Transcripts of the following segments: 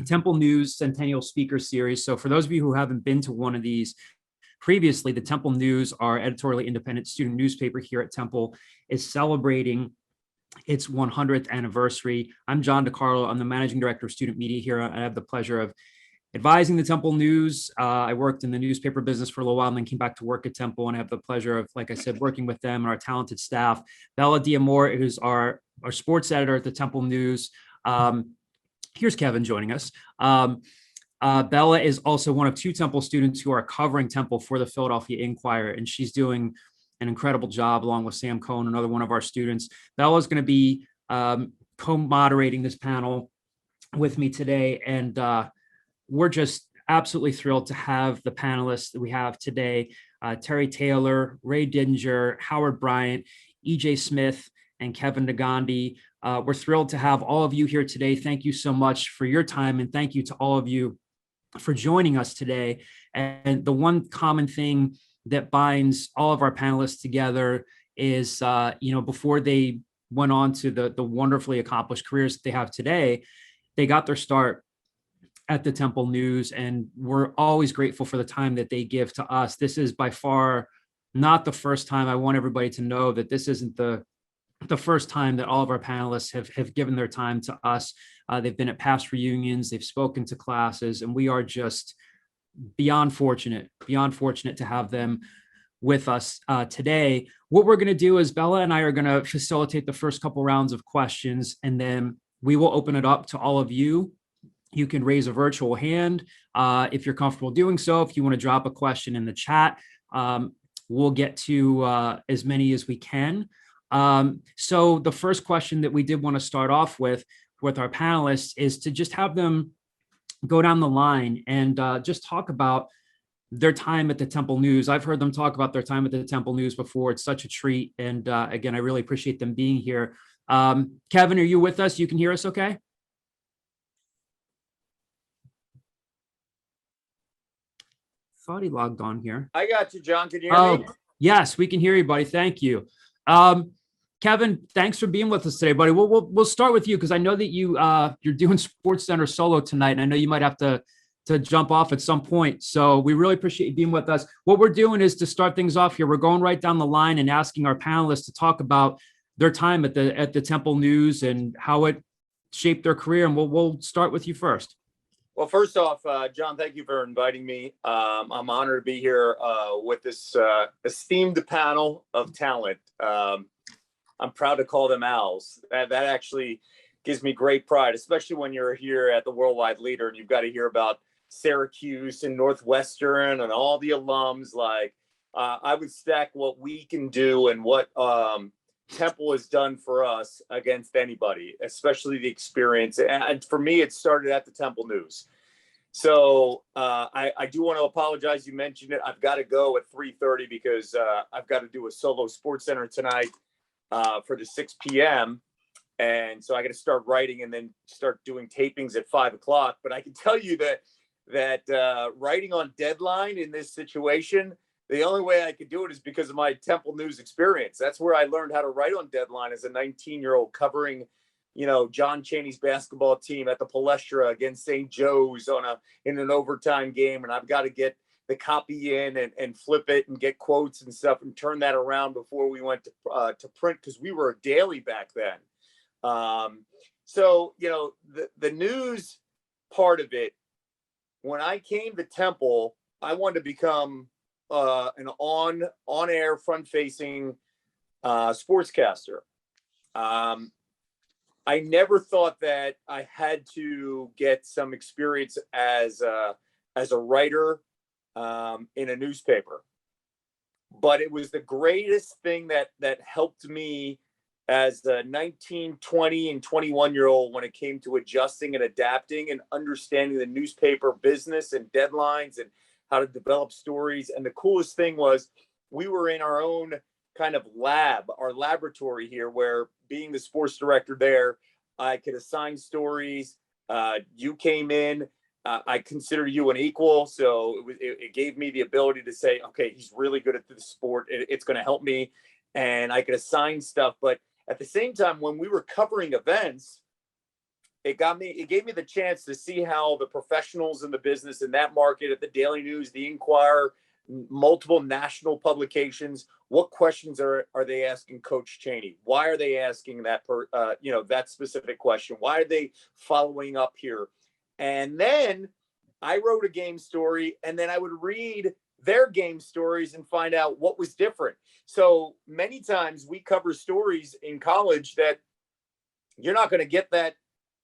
Temple News Centennial Speaker Series. So for those of you who haven't been to one of these previously, the Temple News, our editorially independent student newspaper here at Temple, is celebrating its 100th anniversary. I'm John DiCarlo. I'm the managing director of student media here. I have the pleasure of advising the Temple News. I worked in the newspaper business for a little while and then came back to work at Temple. And I have the pleasure of, like I said, working with them and our talented staff. Isabella DiAmore, who's our sports editor at the Temple News. Here's Kevin joining us. Bella is also one of two Temple students who are covering Temple for the Philadelphia Inquirer, and she's doing an incredible job along with Sam Cohn, another one of our students. Bella is going to be co-moderating this panel with me today, and we're just absolutely thrilled to have the panelists that we have today, Terry Taylor, Ray Didinger, Howard Bryant, EJ Smith, and Kevin Negandhi. We're thrilled to have all of you here today. Thank you so much for your time, and thank you to all of you for joining us today. And the one common thing that binds all of our panelists together is, before they went on to the wonderfully accomplished careers that they have today, they got their start at the Temple News, and we're always grateful for the time that they give to us. This is by far not the first time. I want everybody to know that this isn't the first time that all of our panelists have given their time to us. They've been at past reunions, they've spoken to classes, and we are just beyond fortunate to have them with us today. What we're going to do is Bella and I are going to facilitate the first couple rounds of questions, and then we will open it up to all of you. You can raise a virtual hand if you're comfortable doing so. If you want to drop a question in the chat, we'll get to as many as we can. So the first question that we did want to start off with our panelists is to just have them go down the line and just talk about their time at the Temple News. I've heard them talk about their time at the Temple News before. It's such a treat. And again, I really appreciate them being here. Kevin, are you with us? You can hear us okay? Thought he logged on here. I got you, John. Can you hear me? Yes, we can hear you, buddy. Thank you. Kevin, thanks for being with us today, buddy. We'll start with you because I know that you're doing SportsCenter solo tonight, and I know you might have to jump off at some point. So we really appreciate you being with us. What we're doing is to start things off here. We're going right down the line and asking our panelists to talk about their time at the Temple News and how it shaped their career. And we'll start with you first. Well, first off, John, thank you for inviting me. I'm honored to be here with this esteemed panel of talent. I'm proud to call them Owls. That actually gives me great pride, especially when you're here at the Worldwide Leader and you've got to hear about Syracuse and Northwestern and all the alums. Like, I would stack what we can do and what Temple has done for us against anybody, especially the experience. And for me, it started at the Temple News. So I do want to apologize. You mentioned it. I've got to go at 3:30 because I've got to do a solo SportsCenter tonight for the 6 p.m. And so I got to start writing and then start doing tapings at 5 o'clock. But I can tell you that writing on deadline in this situation, the only way I could do it is because of my Temple News experience. That's where I learned how to write on deadline as a 19-year-old covering, John Chaney's basketball team at the Palestra against St. Joe's in an overtime game. And I've got to get the copy in and flip it and get quotes and stuff and turn that around before we went to print because we were a daily back then. So, the news part of it, when I came to Temple, I wanted to become an on-air, front-facing sportscaster. I never thought that I had to get some experience as a writer in a newspaper, but it was the greatest thing that helped me as a 19, 20, and 21-year-old when it came to adjusting and adapting and understanding the newspaper business and deadlines and how to develop stories. And the coolest thing was we were in our own kind of our laboratory here, where being the sports director there, I could assign stories. You came in, I consider you an equal. So it gave me the ability to say, okay, he's really good at the sport. It's going to help me. And I could assign stuff. But at the same time, when we were covering events, it gave me the chance to see how the professionals in the business in that market at the Daily News, the Inquirer, multiple national publications, what questions are they asking Coach Chaney? Why are they asking that that specific question? Why are they following up here? And then I wrote a game story, and then I would read their game stories and find out what was different. So many times we cover stories in college that you're not going to get that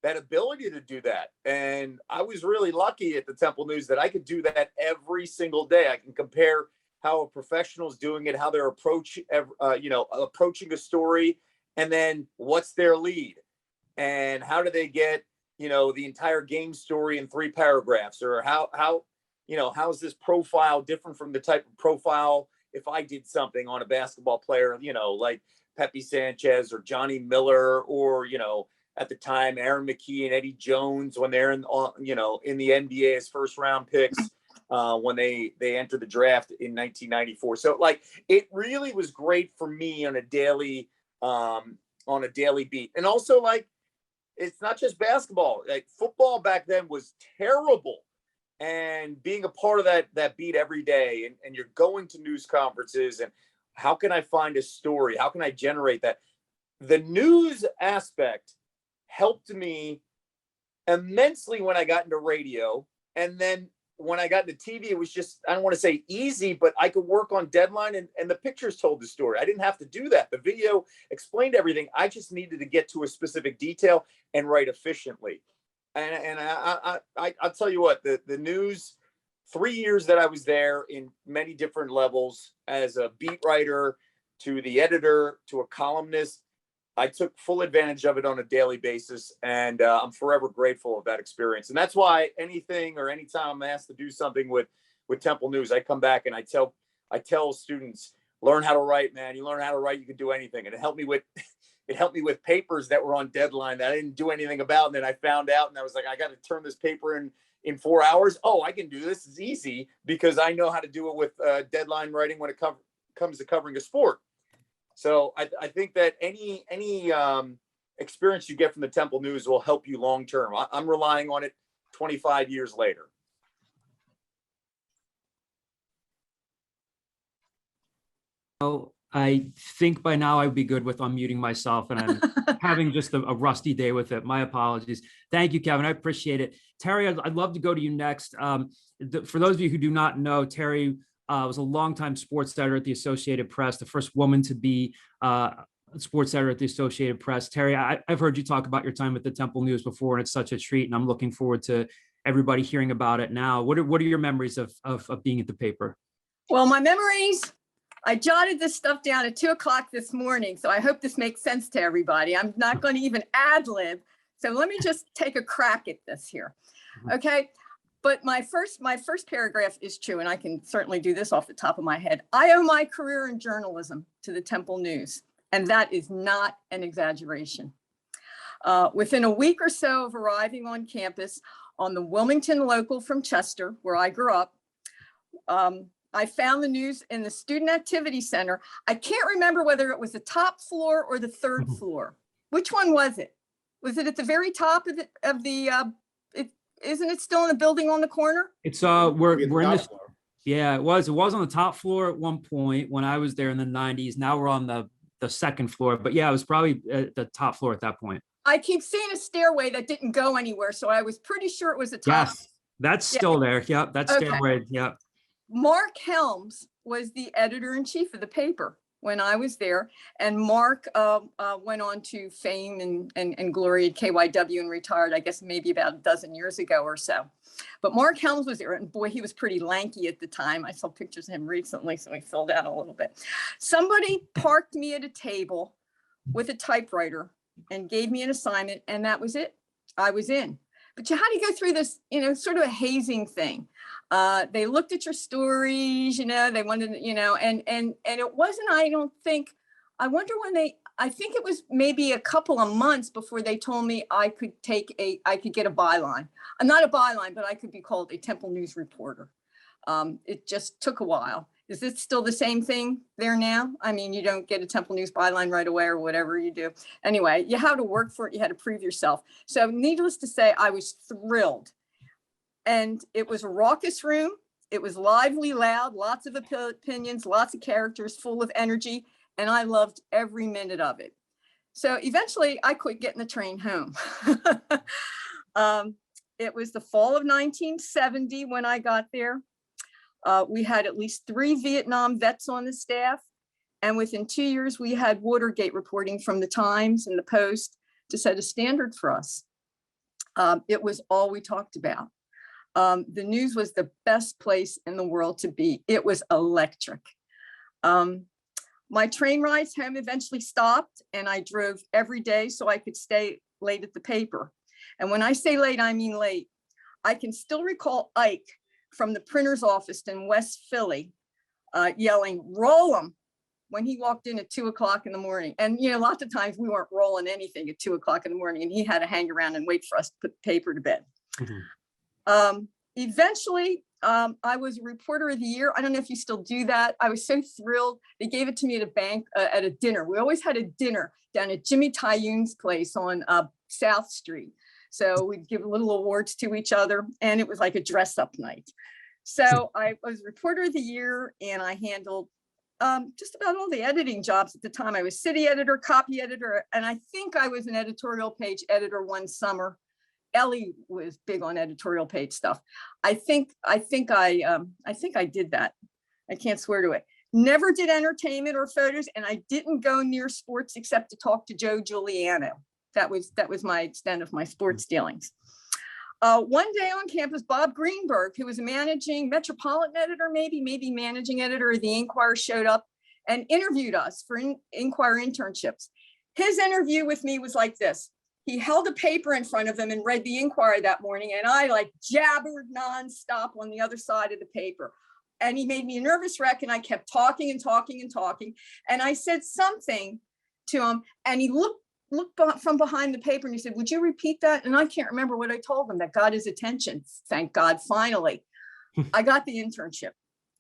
ability to do that. And I was really lucky at the Temple News that I could do that every single day. I can compare how a professional is doing it, how they're approaching a story, and then what's their lead, and how do they get, the entire game story in 3 paragraphs, or how's this profile different from the type of profile if I did something on a basketball player, like Pepe Sanchez or Johnny Miller, or, at the time, Aaron McKee and Eddie Jones, when they're in the NBA as first round picks, when they entered the draft in 1994. So it really was great for me on a daily beat. And also it's not just basketball, football back then was terrible. And being a part of that beat every day, and you're going to news conferences, and how can I find a story? How can I generate that? The news aspect helped me immensely when I got into radio. And then when I got into TV, it was just, I don't want to say easy, but I could work on deadline, and the pictures told the story. I didn't have to do that. The video explained everything. I just needed to get to a specific detail and write efficiently. And I'll tell you what, the news, 3 years that I was there in many different levels, as a beat writer to the editor to a columnist, I took full advantage of it on a daily basis, and I'm forever grateful of that experience. And that's why anytime I'm asked to do something with Temple News, I come back and I tell students, learn how to write, man. You learn how to write, you can do anything. And it helped me with papers that were on deadline that I didn't do anything about. And then I found out, and I was like, I got to turn this paper in 4 hours. Oh, I can do this. It's easy because I know how to do it with deadline writing when it comes to covering a sport. So I think that any experience you get from the Temple News will help you long term. I'm relying on it 25 years later. I think by now I'd be good with unmuting myself, and I'm having just a rusty day with it. My apologies. Thank you, Kevin. I appreciate it. Terry, I'd love to go to you next. For those of you who do not know, Terry was a longtime sports editor at the Associated Press, the first woman to be a sports editor at the Associated Press. Terry, I've heard you talk about your time at the Temple News before, and it's such a treat, and I'm looking forward to everybody hearing about it now. What are your memories of being at the paper? Well, my memories, I jotted this stuff down at 2:00 this morning, so I hope this makes sense to everybody. I'm not going to even ad lib, so let me just take a crack at this here. Okay. But my first paragraph is true, and I can certainly do this off the top of my head. I owe my career in journalism to the Temple News, and that is not an exaggeration. Within a week or so of arriving on campus on the Wilmington Local from Chester, where I grew up, I found the news in the Student Activity Center. I can't remember whether it was the top floor or the third floor. Which one was it? Was it at the very top of the isn't it still in the building on the corner? It's we're in this. Yeah, it was on the top floor at one point when I was there in the 90s. Now we're on the second floor, but yeah, it was probably at the top floor at that point. I keep seeing a stairway that didn't go anywhere, so I was pretty sure it was the top. Yes, that's still there. Yep, that's stairway. Yep. Mark Helms was the editor-in-chief of the paper when I was there, and Mark went on to fame and glory at KYW and retired, I guess maybe about a dozen years ago or so. But Mark Helms was there, and boy, he was pretty lanky at the time. I saw pictures of him recently, so he filled out a little bit. Somebody parked me at a table with a typewriter and gave me an assignment, and that was it. I was in. But you had to go through this, sort of a hazing thing. They looked at your stories, they wanted, and it wasn't, I wonder when I think it was maybe a couple of months before they told me I could get a byline. I'm not a byline, but I could be called a Temple News reporter. It just took a while. Is it still the same thing there now? I mean, you don't get a Temple News byline right away or whatever you do. Anyway, you had to work for it. You had to prove yourself. So needless to say, I was thrilled. And it was a raucous room. It was lively, loud, lots of opinions, lots of characters, full of energy. And I loved every minute of it. So eventually I quit getting the train home. It was the fall of 1970 when I got there. We had at least 3 Vietnam vets on the staff. And within 2 years, we had Watergate reporting from the Times and the Post to set a standard for us. It was all we talked about. The news was the best place in the world to be. It was electric. My train rides home eventually stopped, and I drove every day so I could stay late at the paper. And when I say late, I mean late. I can still recall Ike from the printer's office in West Philly yelling, "Roll 'em," when he walked in at 2 o'clock in the morning. And, you know, lots of times we weren't rolling anything at 2 o'clock in the morning, and he had to hang around and wait for us to put the paper to bed. Mm-hmm. Eventually, I was reporter of the year. I don't know if you still do that. I was so thrilled. They gave it to me at a bank, at a dinner. We always had a dinner down at Jimmy Tyoon's place on South Street. So we'd give little awards to each other, and it was like a dress up night. So I was reporter of the year, and I handled just about all the editing jobs at the time. I was city editor, copy editor, and I think I was an editorial page editor one summer. Ellie was big on editorial page stuff. I think I did that. I can't swear to it. Never did entertainment or photos, and I didn't go near sports except to talk to Joe Giuliano. That was my extent of my sports dealings. One day on campus, Bob Greenberg, who was a managing metropolitan editor, maybe managing editor of the Inquirer, showed up and interviewed us for Inquirer internships. His interview with me was like this. He held a paper in front of him and read the Inquirer that morning, and I like jabbered nonstop on the other side of the paper. And he made me a nervous wreck, and I kept talking and talking and talking. And I said something to him, and he looked from behind the paper and he said, "Would you repeat that?" And I can't remember what I told him. That got his attention. Thank God, finally. I got the internship.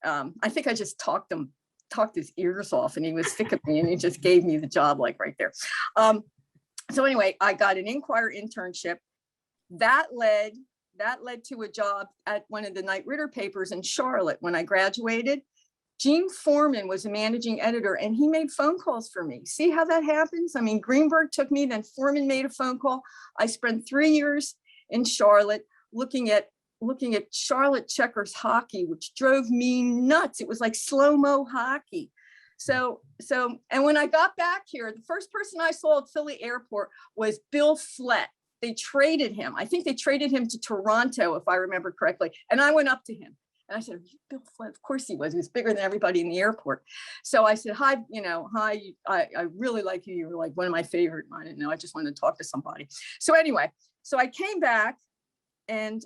I think I just talked his ears off, and he was sick of me, and he just gave me the job like right there. So anyway, I got an Inquirer internship. That led to a job at one of the Knight Ridder papers in Charlotte when I graduated. Gene Foreman was a managing editor, and he made phone calls for me. See how that happens? I mean, Greenberg took me, then Foreman made a phone call. I spent 3 years in Charlotte looking at Charlotte checkers hockey, which drove me nuts. It was like slow-mo hockey. So, and when I got back here, the first person I saw at Philly airport was Bill Flett. They traded him. I think they traded him to Toronto, if I remember correctly. And I went up to him and I said, "Are you Bill Flett?" Of course he was. He was bigger than everybody in the airport. So I said, "Hi, I really like you. You were like one of my favorite." I didn't know. I just wanted to talk to somebody. So anyway, so I came back, and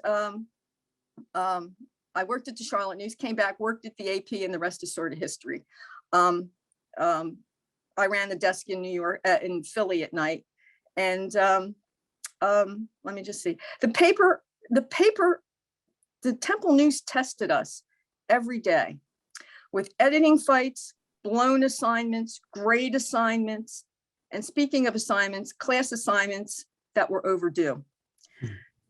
I worked at the Charlotte News, came back, worked at the AP, and the rest is sort of history. I ran the desk in New York, in Philly at night. And let me just see. The Temple News tested us every day with editing fights, blown assignments, grade assignments, and speaking of assignments, class assignments that were overdue.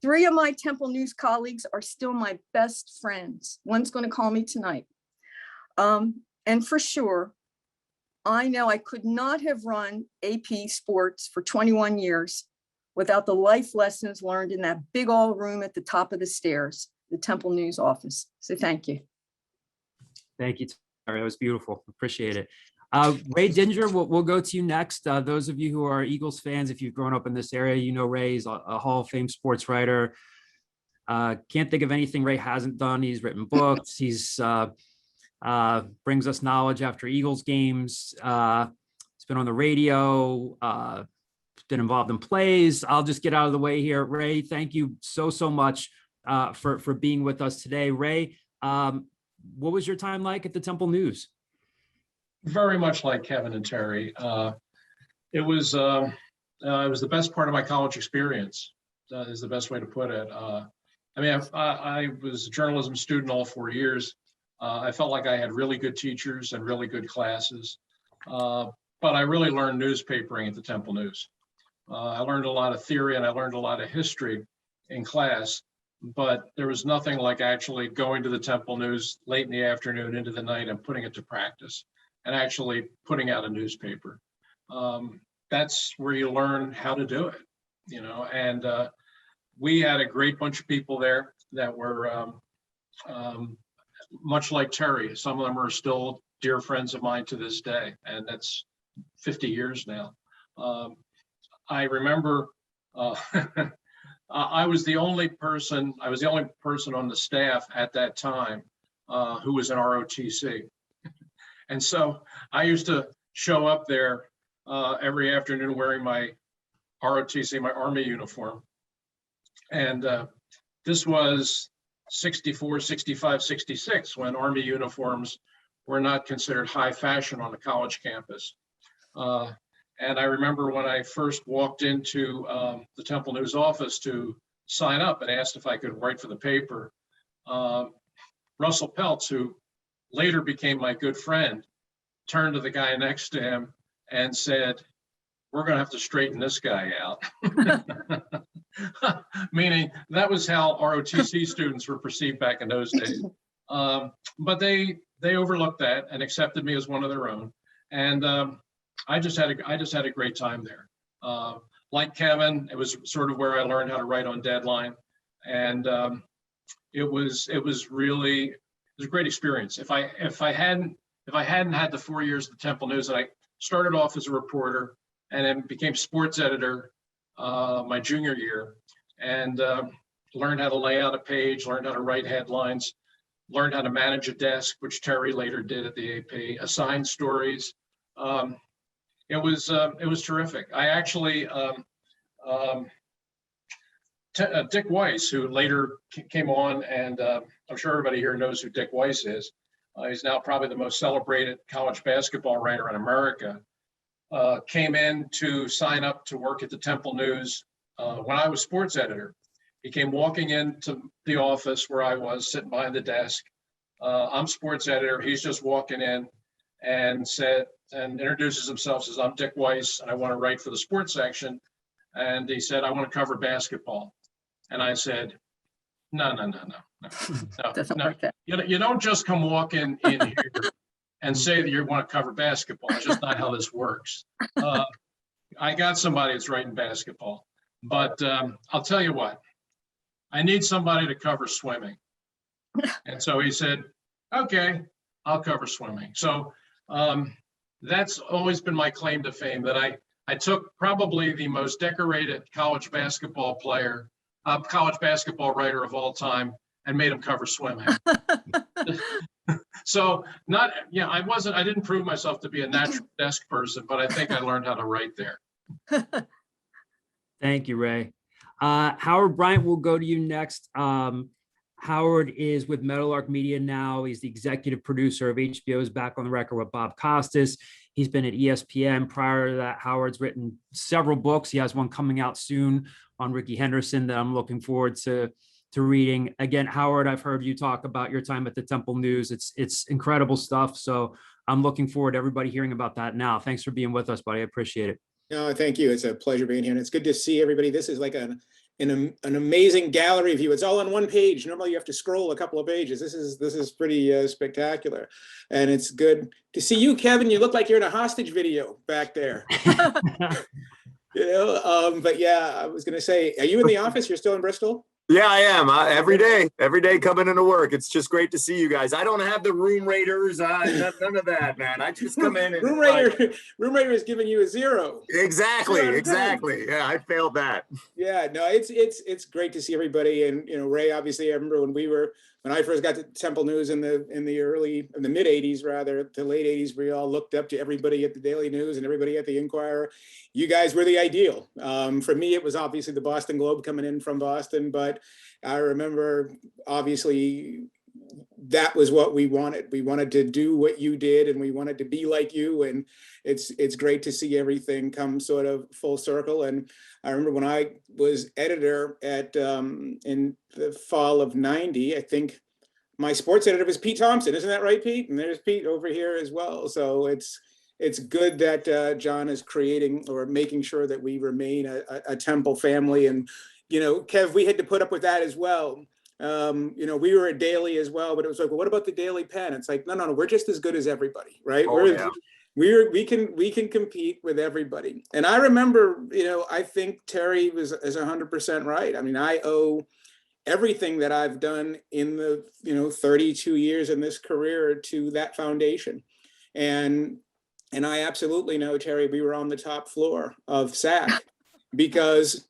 3 of my Temple News colleagues are still my best friends. One's going to call me tonight. And for sure, I know I could not have run AP Sports for 21 years without the life lessons learned in that big old room at the top of the stairs, the Temple News office. So thank you. Thank you, Tara. That was beautiful. Appreciate it. Ray Didinger, we'll go to you next. Those of you who are Eagles fans, if you've grown up in this area, you know Ray's a Hall of Fame sports writer. Can't think of anything Ray hasn't done. He's written books. He's brings us knowledge after Eagles games. He's been on the radio, been involved in plays. I'll just get out of the way here. Ray, thank you so much for being with us today. Ray, what was your time like at the Temple News? Very much like Kevin and Terry. It was the best part of my college experience, is the best way to put it. I was a journalism student all 4 years. I felt like I had really good teachers and really good classes. But I really learned newspapering at the Temple News. I learned a lot of theory and I learned a lot of history in class, but there was nothing like actually going to the Temple News late in the afternoon into the night and putting it to practice and actually putting out a newspaper. That's where you learn how to do it, you know, and we had a great bunch of people there that were much like Terry. Some of them are still dear friends of mine to this day, and that's 50 years now. I remember I was the only person on the staff at that time who was an ROTC. And so I used to show up there every afternoon wearing my ROTC, my Army uniform. And this was 64, 65, 66, when Army uniforms were not considered high fashion on a college campus. And I remember when I first walked into the Temple News office to sign up and asked if I could write for the paper, Russell Peltz, who later became my good friend, turned to the guy next to him and said, "We're going to have to straighten this guy out." Meaning that was how ROTC students were perceived back in those days. But they overlooked that and accepted me as one of their own. And I just had a great time there. Like Kevin, it was sort of where I learned how to write on deadline, and it was a great experience. If I hadn't had the 4 years at the Temple News, and I started off as a reporter and then became sports editor my junior year, and learned how to lay out a page, learned how to write headlines, learned how to manage a desk, which Terry later did at the AP, assign stories. It was terrific. I actually, Dick Weiss, who later came on, and I'm sure everybody here knows who Dick Weiss is. He's now probably the most celebrated college basketball writer in America. Came in to sign up to work at the Temple News when I was sports editor. He came walking into the office where I was sitting behind the desk. I'm sports editor. He's just walking in and introduces himself, says, "I'm Dick Weiss and I want to write for the sports section." And he said, "I want to cover basketball." And I said, no. Doesn't work that. You don't just come walking in here and say that you want to cover basketball. It's just not how this works. I got somebody that's writing basketball, but I'll tell you what, I need somebody to cover swimming. And so he said, "Okay, I'll cover swimming." So that's always been my claim to fame, that I took probably the most decorated college basketball writer of all time and made him cover swimming. So I didn't prove myself to be a natural desk person, but I think I learned how to write there. Thank you, Ray. Howard Bryant, will go to you next. Howard is with Meadowlark Media now. He's the executive producer of HBO's Back on the Record with Bob Costas. He's been at ESPN. Prior to that, Howard's written several books. He has one coming out soon on Rickey Henderson that I'm looking forward to reading. Again, Howard, I've heard you talk about your time at the Temple News. It's incredible stuff. So I'm looking forward to everybody hearing about that now. Thanks for being with us, buddy. I appreciate it. No, thank you. It's a pleasure being here. And it's good to see everybody. This is like an amazing gallery view. It's all on one page. Normally you have to scroll a couple of pages. This is pretty spectacular. And it's good to see you, Kevin. You look like you're in a hostage video back there. But yeah, I was going to say, are you in the office? You're still in Bristol? Yeah, I am. Every day coming into work. It's just great to see you guys. I don't have the room raiders. None of that, man. I just come in and room raider is giving you a 0. Exactly. Yeah, I failed that. Yeah, no, it's great to see everybody. And Ray, obviously, I remember when I first got to Temple News in the mid 80s, rather, to late 80s, we all looked up to everybody at the Daily News and everybody at the Inquirer. You guys were the ideal. For me, it was obviously the Boston Globe coming in from Boston, but I remember obviously that was what we wanted. We wanted to do what you did, and we wanted to be like you. And it's great to see everything come sort of full circle. And I remember when I was editor at in the fall of '90, I think my sports editor was Pete Thompson. Isn't that right, Pete? And there's Pete over here as well. So it's good that John is creating or making sure that we remain a Temple family. And, Kev, we had to put up with that as well. We were a daily as well, but it was like, well, what about the Daily Pen? It's like, no, we're just as good as everybody, right? Oh, yeah. We can compete with everybody. And I remember, I think Terry is 100% right. I mean, I owe everything that I've done in the 32 years in this career to that foundation. And I absolutely know, Terry, we were on the top floor of SAC because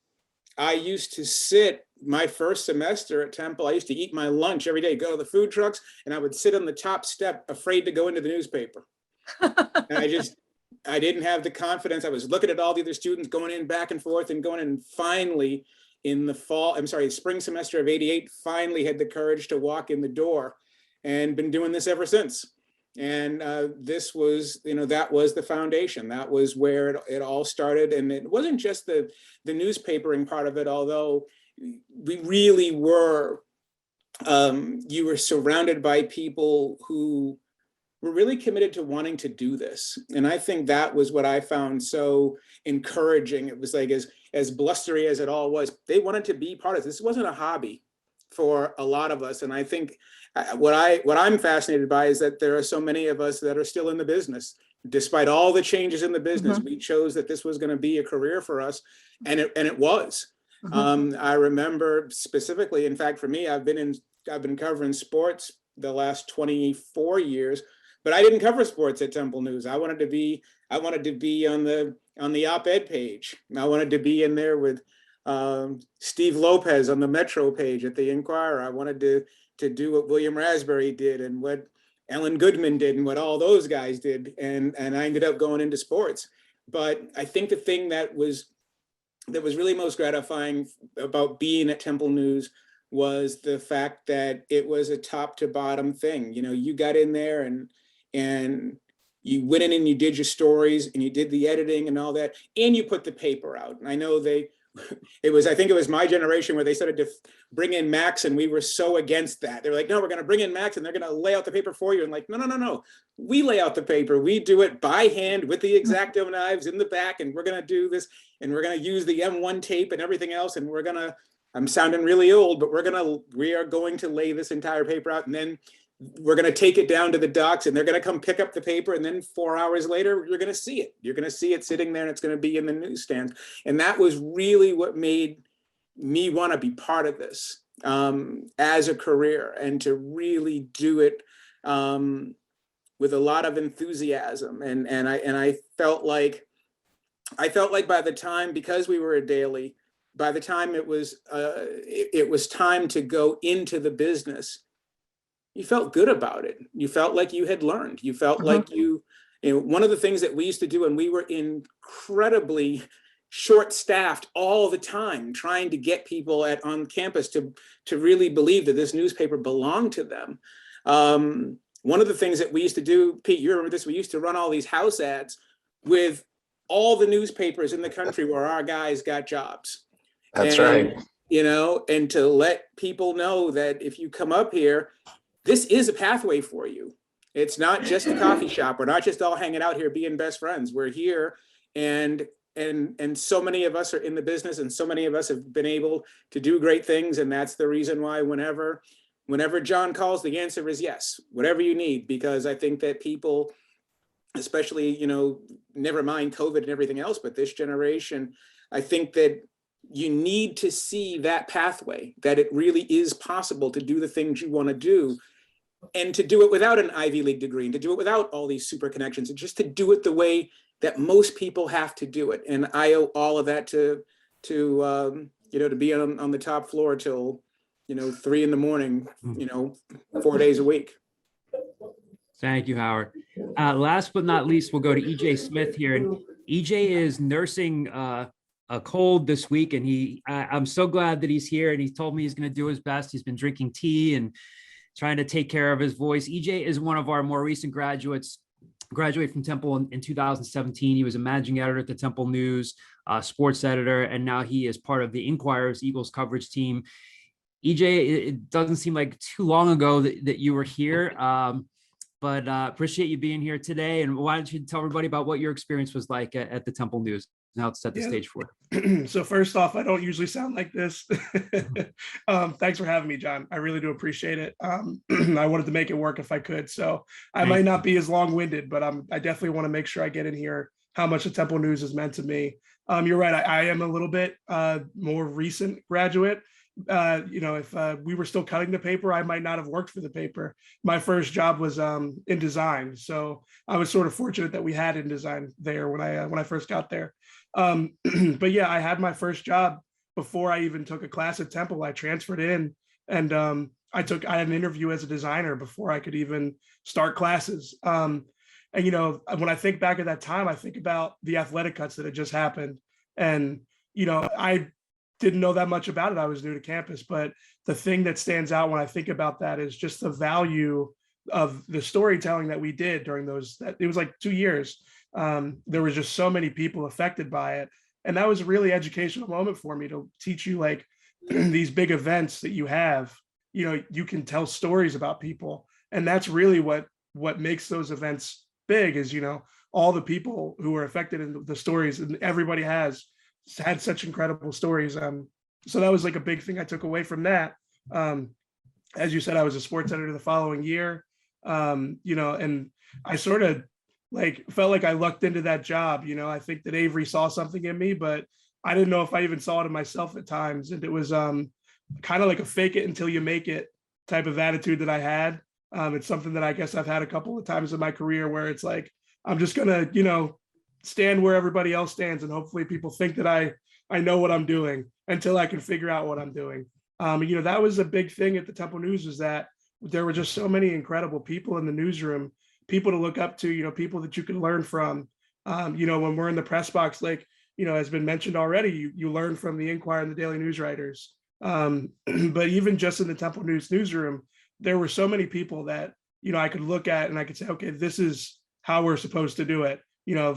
I used to sit my first semester at Temple. I used to eat my lunch every day, go to the food trucks, and I would sit on the top step afraid to go into the newspaper. And I didn't have the confidence. I was looking at all the other students going in back and forth and going, and finally in the spring semester of '88, finally had the courage to walk in the door, and been doing this ever since. And this was, that was the foundation. That was where it all started. And it wasn't just the newspapering part of it, although we really were, you were surrounded by people who were really committed to wanting to do this. And I think that was what I found so encouraging. It was like, as blustery as it all was, they wanted to be part of this. This wasn't a hobby for a lot of us. And I think what I'm fascinated by is that there are so many of us that are still in the business. Despite all the changes in the business, we chose that this was going to be a career for us. And it was. I remember specifically, in fact, for me, I've been covering sports the last 24 years, but I didn't cover sports at Temple News. I wanted to be on the op-ed page. I wanted to be in there with Steve Lopez on the Metro page at the Inquirer. I wanted to do what William Raspberry did and what Ellen Goodman did and what all those guys did. And I ended up going into sports. But I think the thing that was really most gratifying about being at Temple News was the fact that it was a top to bottom thing. You got in there and you went in and you did your stories and you did the editing and all that, and you put the paper out. And I know I think it was my generation where they started to bring in Max, and we were so against that. They were like, no, we're going to bring in Max and they're going to lay out the paper for you. And like, no. We lay out the paper. We do it by hand with the X-Acto knives in the back, and we're going to do this, and we're going to use the M1 tape and everything else. And I'm sounding really old, but we are going to lay this entire paper out, and then we're going to take it down to the docks, and they're going to come pick up the paper. And then 4 hours later, you're going to see it. You're going to see it sitting there, and it's going to be in the newsstands. And that was really what made me want to be part of this as a career, and to really do it with a lot of enthusiasm. And I felt like by the time, because we were a daily, by the time it was time to go into the business, you felt good about it. You felt like you had learned. You felt like one of the things that we used to do, and we were incredibly short-staffed all the time, trying to get people on campus to really believe that this newspaper belonged to them. One of the things that we used to do, Pete, you remember this, we used to run all these house ads with all the newspapers in the country where our guys got jobs. That's right. And to let people know that if you come up here, this is a pathway for you. It's not just a coffee shop. We're not just all hanging out here being best friends. We're here, and so many of us are in the business, and so many of us have been able to do great things. And that's the reason why whenever John calls, the answer is yes, whatever you need, because I think that people, especially, never mind COVID and everything else, but this generation, I think that you need to see that pathway, that it really is possible to do the things you want to do, and to do it without an Ivy League degree, and to do it without all these super connections, and just to do it the way that most people have to do it. And I owe all of that to be on the top floor till 3 a.m, 4 days a week. Thank you, Howard. Last but not least, we'll go to EJ Smith here. And EJ is nursing a cold this week, and I'm so glad that he's here, and he told me he's going to do his best. He's been drinking tea and trying to take care of his voice. EJ is one of our more recent graduated from Temple in 2017. He was a managing editor at the Temple News, sports editor, and now he is part of the Inquirer's Eagles coverage team. EJ, it doesn't seem like too long ago that you were here, but appreciate you being here today. And why don't you tell everybody about what your experience was like at the Temple News? Now to set the stage for it. So first off, I don't usually sound like this. Thanks for having me, John. I really do appreciate it. I wanted to make it work if I could. So I might not be as long-winded, but I definitely want to make sure I get in here how much the Temple News has meant to me. You're right. I am a little bit more recent graduate. If we were still cutting the paper, I might not have worked for the paper. My first job was in design. So I was sort of fortunate that we had InDesign there when I first got there. But yeah, I had my first job before I even took a class at Temple. I transferred in and I had an interview as a designer before I could even start classes. And when I think back at that time, I think about the athletic cuts that had just happened. And, I didn't know that much about it. I was new to campus, but the thing that stands out when I think about that is just the value of the storytelling that we did during it was like 2 years. There was just so many people affected by it. And that was a really educational moment for me to teach you like these big events that you have, you can tell stories about people. And that's really what makes those events big is, all the people who were affected in the stories, and everybody has had such incredible stories. So that was like a big thing I took away from that. As you said, I was a sports editor the following year, and I sort of felt like I lucked into that job. I think that Avery saw something in me, but I didn't know if I even saw it in myself at times. And it was kind of like a fake it until you make it type of attitude that I had. It's something that I guess I've had a couple of times in my career where it's like, I'm just gonna, stand where everybody else stands. And hopefully people think that I know what I'm doing until I can figure out what I'm doing. That was a big thing at the Temple News, is that there were just so many incredible people in the newsroom, people to look up to, people that you can learn from. When we're in the press box, has been mentioned already, you learn from the Inquirer and the daily news writers. But even just in the Temple News newsroom, there were so many people that, I could look at and I could say, okay, this is how we're supposed to do it.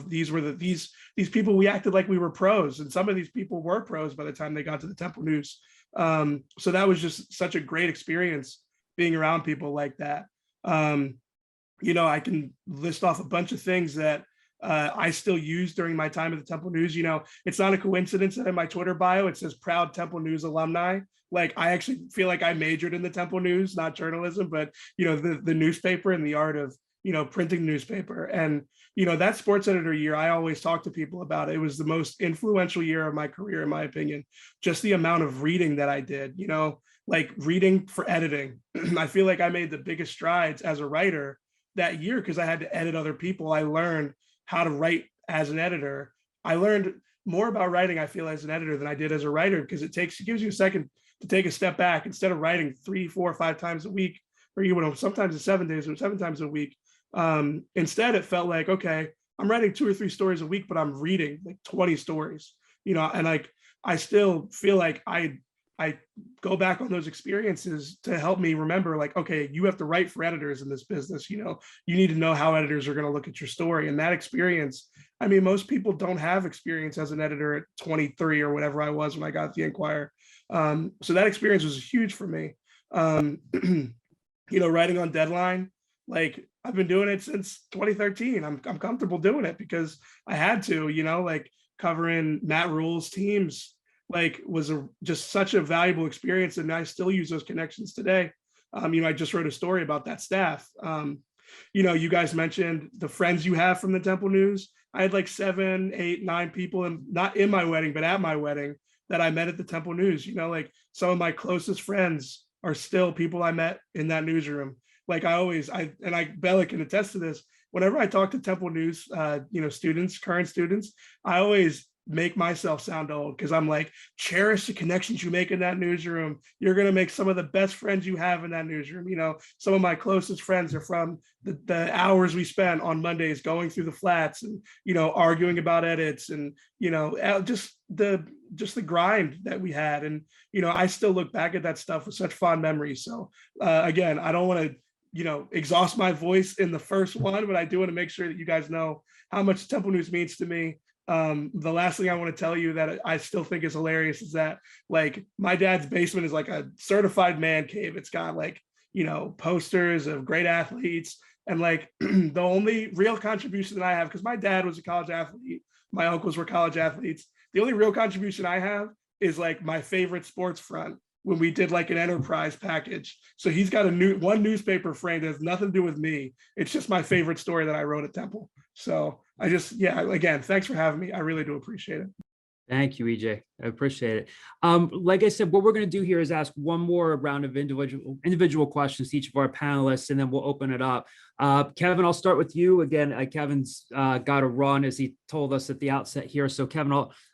These were these people, we acted like we were pros, and some of these people were pros by the time they got to the Temple News. So that was just such a great experience being around people like that. I can list off a bunch of things that I still use during my time at the Temple News. It's not a coincidence that in my Twitter bio, it says proud Temple News alumni. I actually feel like I majored in the Temple News, not journalism, but, the newspaper and the art of, printing newspaper. And, that sports editor year, I always talk to people about it. It was the most influential year of my career, in my opinion. Just the amount of reading that I did, reading for editing. I feel like I made the biggest strides as a writer that year because I had to edit other people. I learned how to write as an editor. I learned more about writing, I feel, as an editor than I did as a writer, because it gives you a second to take a step back. Instead of writing 3, 4, 5 times a week, or sometimes it's 7 days or 7 times a week. Instead, it felt like, okay, I'm writing 2 or 3 stories a week, but I'm reading like 20 stories, and I still feel like I go back on those experiences to help me remember, okay, you have to write for editors in this business. You need to know how editors are going to look at your story. And that experience, most people don't have experience as an editor at 23 or whatever I was when I got the Inquirer. So that experience was huge for me. Writing on deadline, I've been doing it since 2013. I'm comfortable doing it because I had to, covering Matt Rule's teams, was just such a valuable experience. And I still use those connections today. I just wrote a story about that staff. You guys mentioned the friends you have from the Temple News. I had 7, 8, 9 people, and not in my wedding, but at my wedding, that I met at the Temple News. Some of my closest friends are still people I met in that newsroom. Bella can attest to this. Whenever I talk to Temple News, students, current students, I always make myself sound old because I'm cherish the connections you make in that newsroom. You're going to make some of the best friends you have in that newsroom. Some of my closest friends are from the hours we spent on Mondays going through the flats and, arguing about edits and, just the grind that we had. And, I still look back at that stuff with such fond memories. So again, I don't want to, exhaust my voice in the first one, but I do want to make sure that you guys know how much Temple News means to me. The last thing I want to tell you that I still think is hilarious is that like my dad's basement is like a certified man cave. It's got like, you know, posters of great athletes. And like the only real contribution that I have, because my dad was a college athlete, my uncles were college athletes. The only real contribution I have is like my favorite sports front when we did like an enterprise package. So he's got one newspaper frame that has nothing to do with me. It's just my favorite story that I wrote at Temple. So again, thanks for having me. I really do appreciate it. Thank you, EJ. I appreciate it. Like I said, what we're going to do here is ask one more round of individual questions to each of our panelists, and then we'll open it up. Kevin, I'll start with you. Again, Kevin's got a run, as he told us at the outset here. So Kevin,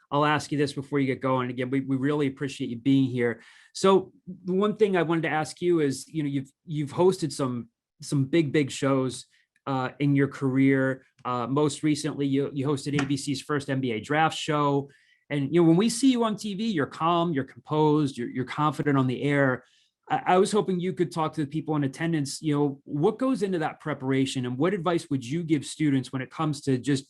I'll ask you this before you get going. Again, we really appreciate you being here. So the one thing I wanted to ask you is, you know, you've hosted some big shows in your career. Most recently, you hosted ABC's first NBA draft show. And, you know, when we see you on TV, you're calm, you're composed, you're confident on the air. I was hoping you could talk to the people in attendance, you know, what goes into that preparation and what advice would you give students when it comes to just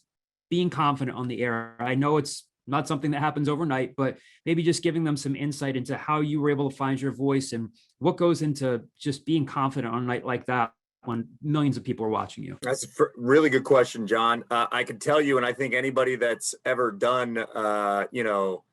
being confident on the air? I know it's not something that happens overnight, but maybe just giving them some insight into how you were able to find your voice and what goes into just being confident on a night like that when millions of people are watching you. That's a really good question, John. I can tell you, and I think anybody that's ever done, you know,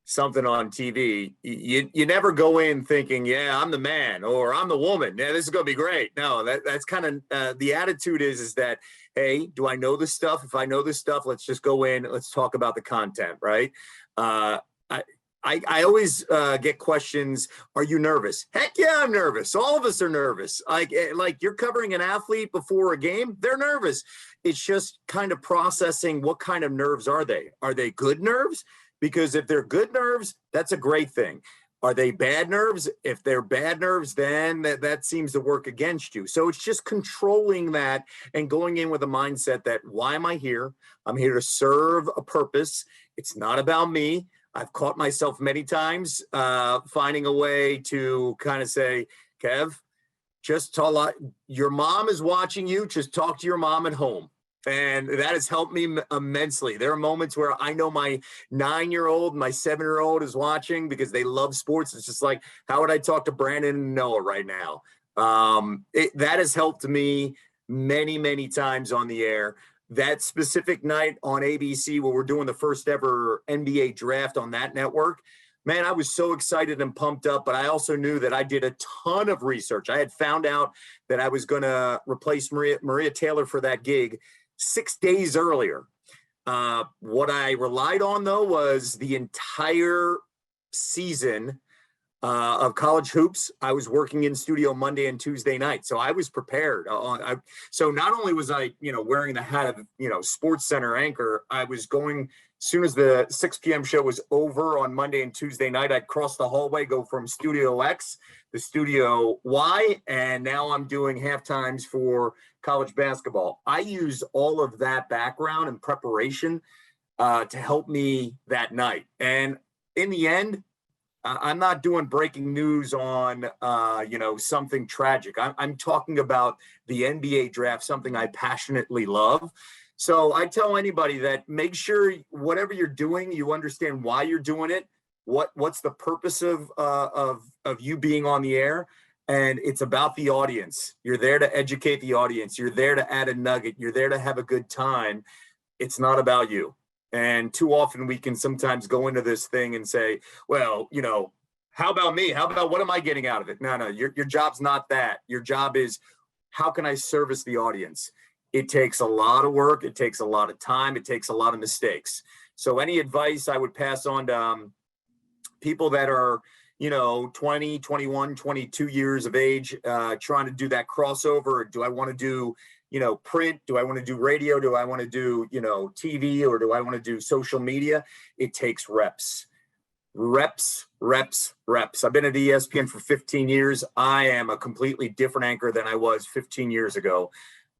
something on TV, you never go in thinking, yeah, I'm the man or I'm the woman. Yeah, this is going to be great. No, that's kind of the attitude is that, hey, do I know this stuff? If I know this stuff, let's just go in. Let's talk about the content, right? I always get questions. Are you nervous? Heck yeah, I'm nervous. All of us are nervous. Like you're covering an athlete before a game, they're nervous. It's just kind of processing what kind of nerves are they? Are they good nerves? Because if they're good nerves, that's a great thing. Are they bad nerves? If they're bad nerves, then that seems to work against you. So it's just controlling that and going in with a mindset that, why am I here? I'm here to serve a purpose. It's not about me. I've caught myself many times finding a way to kind of say, Kev, just your mom is watching you. Just talk to your mom at home. And that has helped me immensely. There are moments where I know my 9-year-old, my 7-year-old is watching because they love sports. It's just like, how would I talk to Brandon and Noah right now? That has helped me many times on the air. That specific night on ABC where we're doing the first ever NBA draft on that network, man, I was so excited and pumped up, but I also knew that I did a ton of research. I had found out that I was going to replace Maria Taylor for that gig 6 days earlier. What I relied on, though, was the entire season of college hoops. I was working in studio Monday and Tuesday night, so I was prepared. So not only was I, wearing the hat of, SportsCenter anchor, I was going. As soon as the 6 p.m. show was over on Monday and Tuesday night, I'd cross the hallway, go from Studio X to Studio Y, and now I'm doing halftimes for college basketball. I use all of that background and preparation to help me that night. And in the end, I'm not doing breaking news on, something tragic. I'm talking about the NBA draft, something I passionately love. So I tell anybody that make sure whatever you're doing, you understand why you're doing it. What's the purpose of you being on the air? And it's about the audience. You're there to educate the audience. You're there to add a nugget. You're there to have a good time. It's not about you. And too often we can sometimes go into this thing and say, well, how about me? How about what am I getting out of it? No, your job's not that. Your job is, how can I service the audience? It takes a lot of work. It takes a lot of time. It takes a lot of mistakes. So any advice I would pass on to people that are, 20, 21, 22 years of age, trying to do that crossover. Do I want to do, print? Do I want to do radio? Do I want to do, TV? Or do I want to do social media? It takes reps. Reps. I've been at ESPN for 15 years. I am a completely different anchor than I was 15 years ago.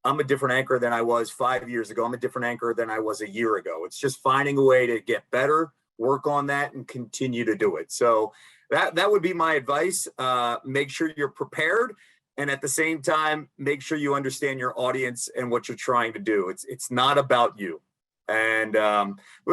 I'm a different anchor than I was 5 years ago. I'm a different anchor than I was a year ago. It's just finding a way to get better, work on that, and continue to do it. So that would be my advice. Make sure you're prepared. And at the same time, make sure you understand your audience and what you're trying to do. It's not about you. And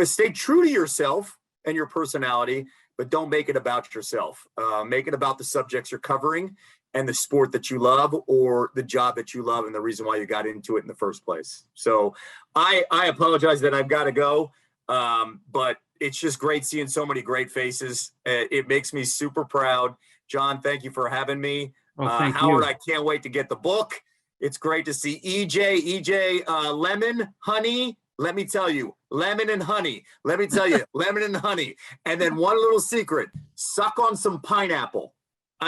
stay true to yourself and your personality, but don't make it about yourself. Make it about the subjects you're covering and the sport that you love or the job that you love and the reason why you got into it in the first place. So I apologize that I've got to go, but it's just great seeing so many great faces. It makes me super proud. John, thank you for having me. Well, thank Howard, you. I can't wait to get the book. It's great to see EJ, lemon, honey. Let me tell you, lemon and honey. Let me tell you, lemon and honey. And then one little secret, suck on some pineapple.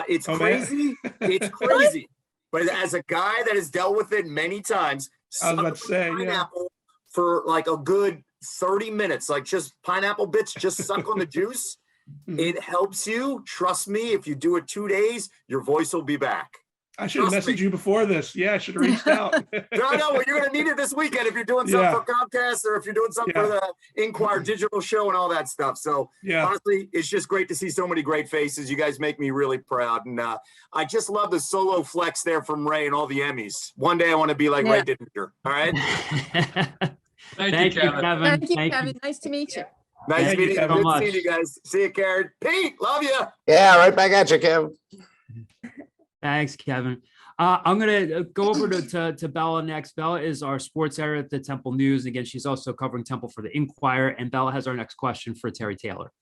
It's crazy. It's crazy. But as a guy that has dealt with it many times, I was about to suck say, on pineapple for like a good 30 minutes, like just pineapple bits, just suck on the juice. It helps you. Trust me, if you do it 2 days, your voice will be back. I should have messaged you before this. Yeah, I should have reached out. No, well, you're going to need it this weekend if you're doing something for Comcast or if you're doing something for the Inquirer digital show and all that stuff. So honestly, it's just great to see so many great faces. You guys make me really proud. And I just love the solo flex there from Ray and all the Emmys. One day I want to be like Ray Didinger. All right. Thank you, Kevin. Thank you, Kevin. Nice to meet you. Nice meeting you. Kevin. Good seeing you guys. See you, Karen. Pete, love you. Yeah, right back at you, Kev. Thanks, Kevin. I'm going to go over to Bella next. Bella is our sports editor at the Temple News. Again, she's also covering Temple for the Inquirer. And Bella has our next question for Terry Taylor.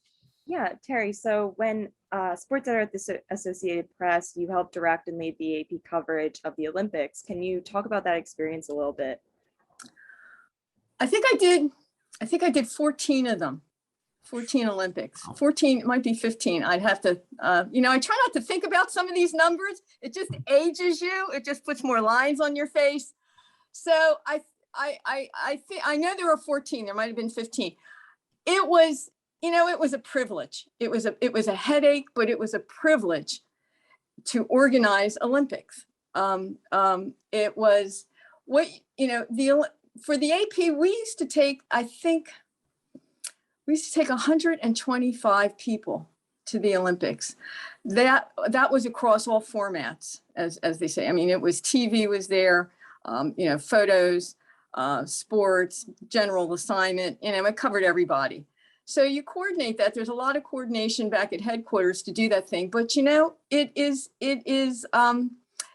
Yeah, Terry. So when sports editor at the Associated Press, you helped direct and lead the AP coverage of the Olympics. Can you talk about that experience a little bit? I think I did 14 of them. 14 Olympics, 14, it might be 15. I'd have to, I try not to think about some of these numbers. It just ages you. It just puts more lines on your face. So I think, I know there were 14, there might've been 15. It was, it was a privilege. It was a headache, but it was a privilege to organize Olympics. It was what, for the AP, we used to take, we used to take 125 people to the Olympics. That was across all formats, as they say. I mean, it was TV was there, photos, sports, general assignment, it covered everybody. So you coordinate that. There's a lot of coordination back at headquarters to do that thing. But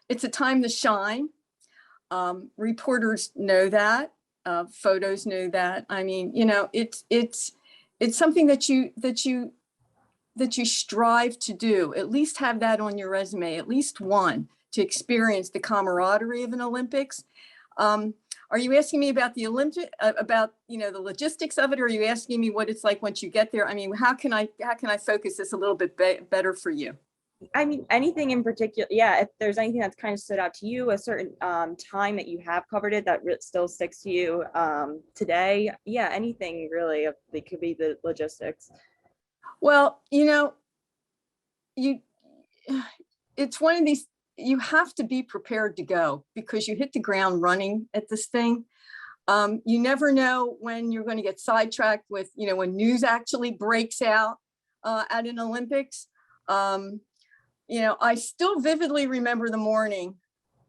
it's a time to shine. Reporters know that. Photos know that. I mean, it's something that you strive to do. At least have that on your resume, at least one, to experience the camaraderie of an Olympics. Are you asking me about the Olympic, about the logistics of it, or are you asking me what it's like once you get there? I mean, how can I focus this a little bit better for you? I mean, anything in particular? Yeah, if there's anything that's kind of stood out to you, a certain time that you have covered it that still sticks to you today. Yeah, anything really. It could be the logistics. Well, it's one of these. You have to be prepared to go because you hit the ground running at this thing. You never know when you're going to get sidetracked with, when news actually breaks out at an Olympics. I still vividly remember the morning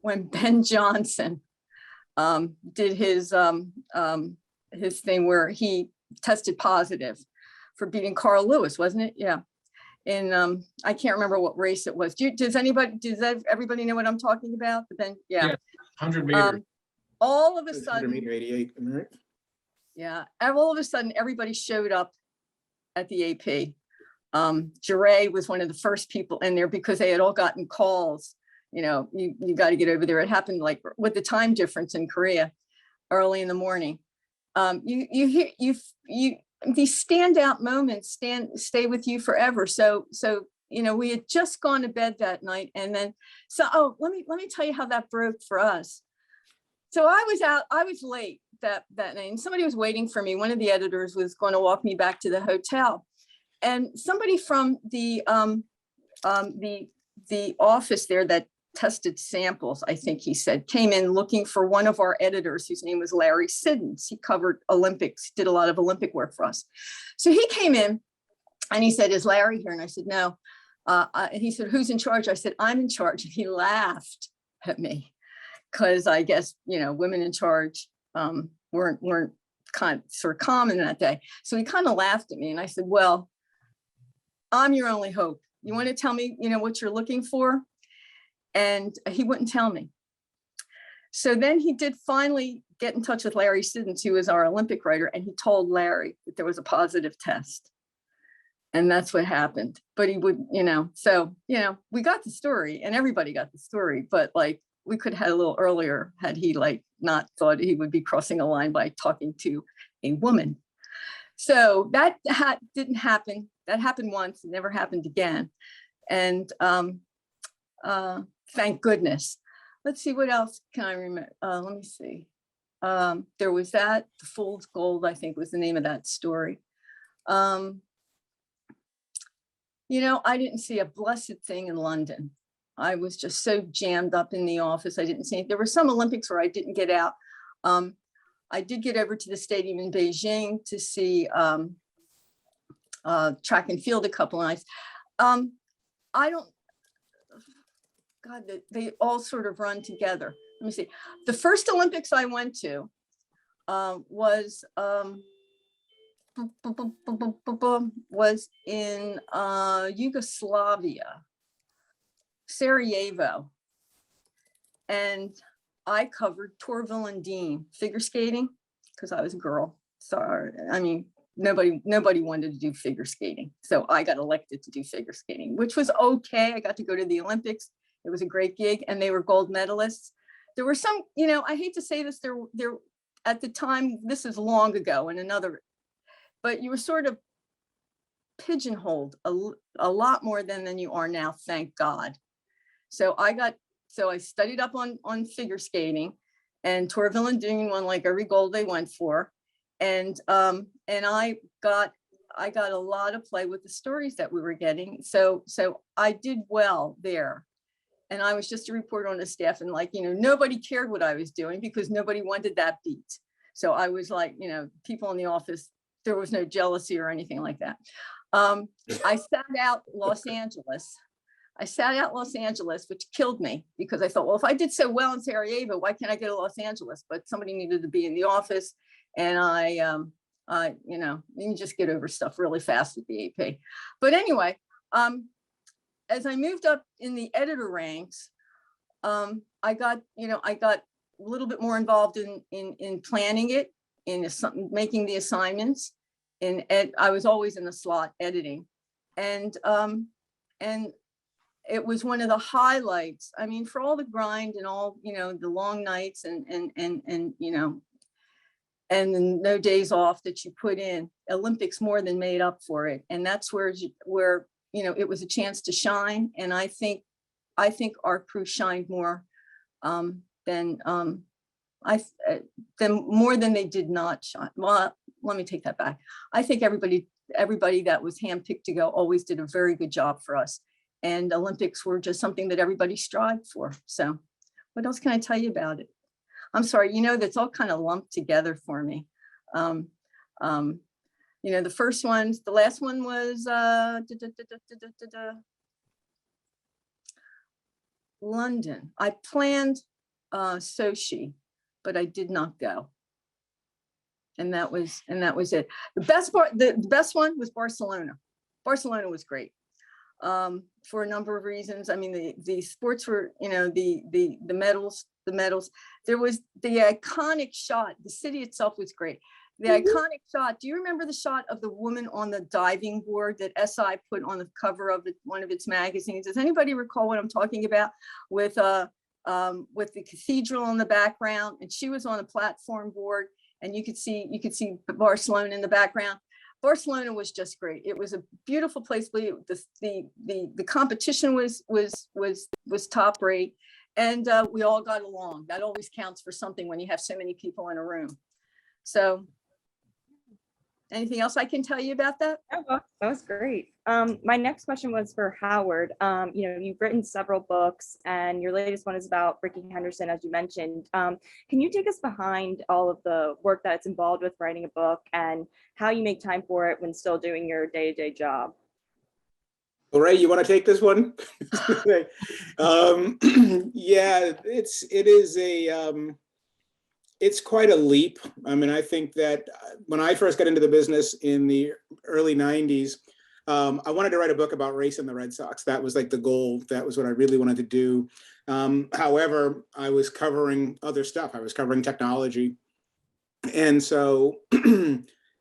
when Ben Johnson did his thing where he tested positive for beating Carl Lewis, wasn't it? Yeah. And I can't remember what race it was. Does everybody know what I'm talking about? But then, yeah. 100 meters. All of a sudden, 100 meter 88, am I right? Yeah. All of a sudden, everybody showed up at the AP. Jure was one of the first people in there because they had all gotten calls. You got to get over there. It happened like with the time difference in Korea, early in the morning. These standout moments stay with you forever. So we had just gone to bed that night, and then let me tell you how that broke for us. So I was late that night, and somebody was waiting for me. One of the editors was going to walk me back to the hotel, and somebody from the office there that tested samples, I think he said, came in looking for one of our editors whose name was Larry Siddons. He covered Olympics, did a lot of Olympic work for us. So he came in and he said, "Is Larry here?" And I said, "No." And he said, "Who's in charge?" I said, "I'm in charge." And he laughed at me because I guess, women in charge weren't kind of sort of common that day. So he kind of laughed at me and I said, well, I'm your only hope. You want to tell me, what you're looking for? And he wouldn't tell me. So then he did finally get in touch with Larry Siddons, who was our Olympic writer, and he told Larry that there was a positive test. And that's what happened. But he would, so, we got the story and everybody got the story, but like we could have had a little earlier had he like not thought he would be crossing a line by talking to a woman. So that didn't happen. That happened once, it never happened again. And thank goodness. Let's see, what else can I remember? Let me see. There was that, The Fool's Gold, I think was the name of that story. I didn't see a blessed thing in London. I was just so jammed up in the office. I didn't see it. There were some Olympics where I didn't get out. I did get over to the stadium in Beijing to see track and field a couple of nights. God, they all sort of run together. Let me see. The first Olympics I went to was in Yugoslavia, Sarajevo. And I covered Torvill and Dean figure skating because I was a girl. Sorry, I mean, nobody wanted to do figure skating. So I got elected to do figure skating, which was okay. I got to go to the Olympics. It was a great gig and they were gold medalists. There were some, I hate to say this, there at the time, this is long ago and but you were sort of pigeonholed a lot more than you are now, thank God. So I studied up on figure skating, and Torvill and Dean won like every gold they went for. And I got a lot of play with the stories that we were getting. So I did well there. And I was just a reporter on the staff, and nobody cared what I was doing because nobody wanted that beat. So I was like, people in the office, there was no jealousy or anything like that. I sat out Los Angeles, which killed me because I thought, well, if I did so well in Sarajevo, why can't I go to Los Angeles? But somebody needed to be in the office. And you just get over stuff really fast with the AP. But anyway, as I moved up in the editor ranks, I got a little bit more involved in planning it, in making the assignments, and I was always in the slot editing, and it was one of the highlights. I mean, for all the grind and all the long nights and the no days off that you put in, Olympics more than made up for it, and that's where it was a chance to shine. And I think our crew shined more than more than they did not shine. Well, let me take that back. I think everybody that was handpicked to go always did a very good job for us. And Olympics were just something that everybody strived for. So what else can I tell you about it? I'm sorry, that's all kind of lumped together for me. The first ones, the last one was London. I planned Sochi, but I did not go. And that was it. The best one was Barcelona. Barcelona was great for a number of reasons. I mean, the sports were, the medals. There was the iconic shot. The city itself was great. The iconic shot. Do you remember the shot of the woman on the diving board that SI put on the cover of one of its magazines? Does anybody recall what I'm talking about? With the cathedral in the background, and she was on a platform board, and you could see Barcelona in the background. Barcelona was just great. It was a beautiful place. The competition was top rate, and we all got along. That always counts for something when you have so many people in a room. So, anything else I can tell you about that? Oh, well, that was great. My next question was for Howard. You've written several books, and your latest one is about Ricky Henderson, as you mentioned. Can you take us behind all of the work that's involved with writing a book and how you make time for it when still doing your day-to-day job? Well, Ray, you want to take this one? Yeah, it is a It's quite a leap. I mean, I think that when I first got into the business in the early 90s, I wanted to write a book about race in the Red Sox. That was like the goal. That was what I really wanted to do. However, I was covering other stuff. I was covering technology. And so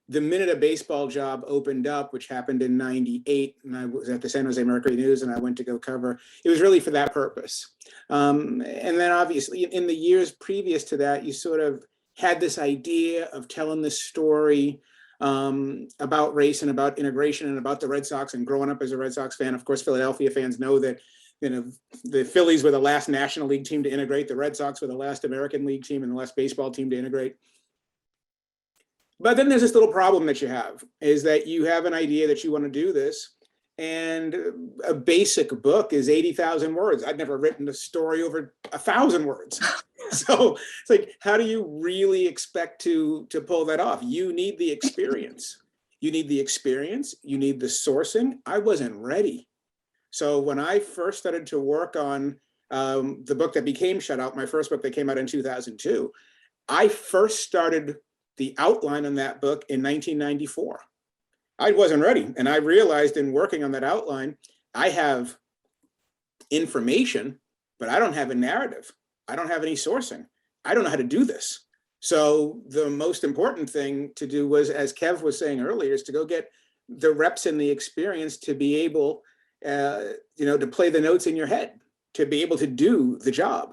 the minute a baseball job opened up, which happened in 98, and I was at the San Jose Mercury News and I went to go cover, it was really for that purpose. And then obviously in the years previous to that, you sort of had this idea of telling this story about race and about integration and about the Red Sox, and growing up as a Red Sox fan. Of course, Philadelphia fans know that, you know, the Phillies were the last National League team to integrate. The Red Sox were the last American League team and the last baseball team to integrate. But then there's this little problem that you have, is that you have an idea that you want to do this, and a basic book is 80,000 words. I'd never written a story over 1,000 words. So it's like, how do you really expect to pull that off? You need the experience. You need the experience. You need the sourcing. I wasn't ready. So when I first started to work on the book that became Shut Out, my first book that came out in 2002, I first started the outline on that book in 1994. I wasn't ready. And I realized in working on that outline, I have information, but I don't have a narrative. I don't have any sourcing. I don't know how to do this. So the most important thing to do was, as Kev was saying earlier, is to go get the reps and the experience to be able, to play the notes in your head, to be able to do the job.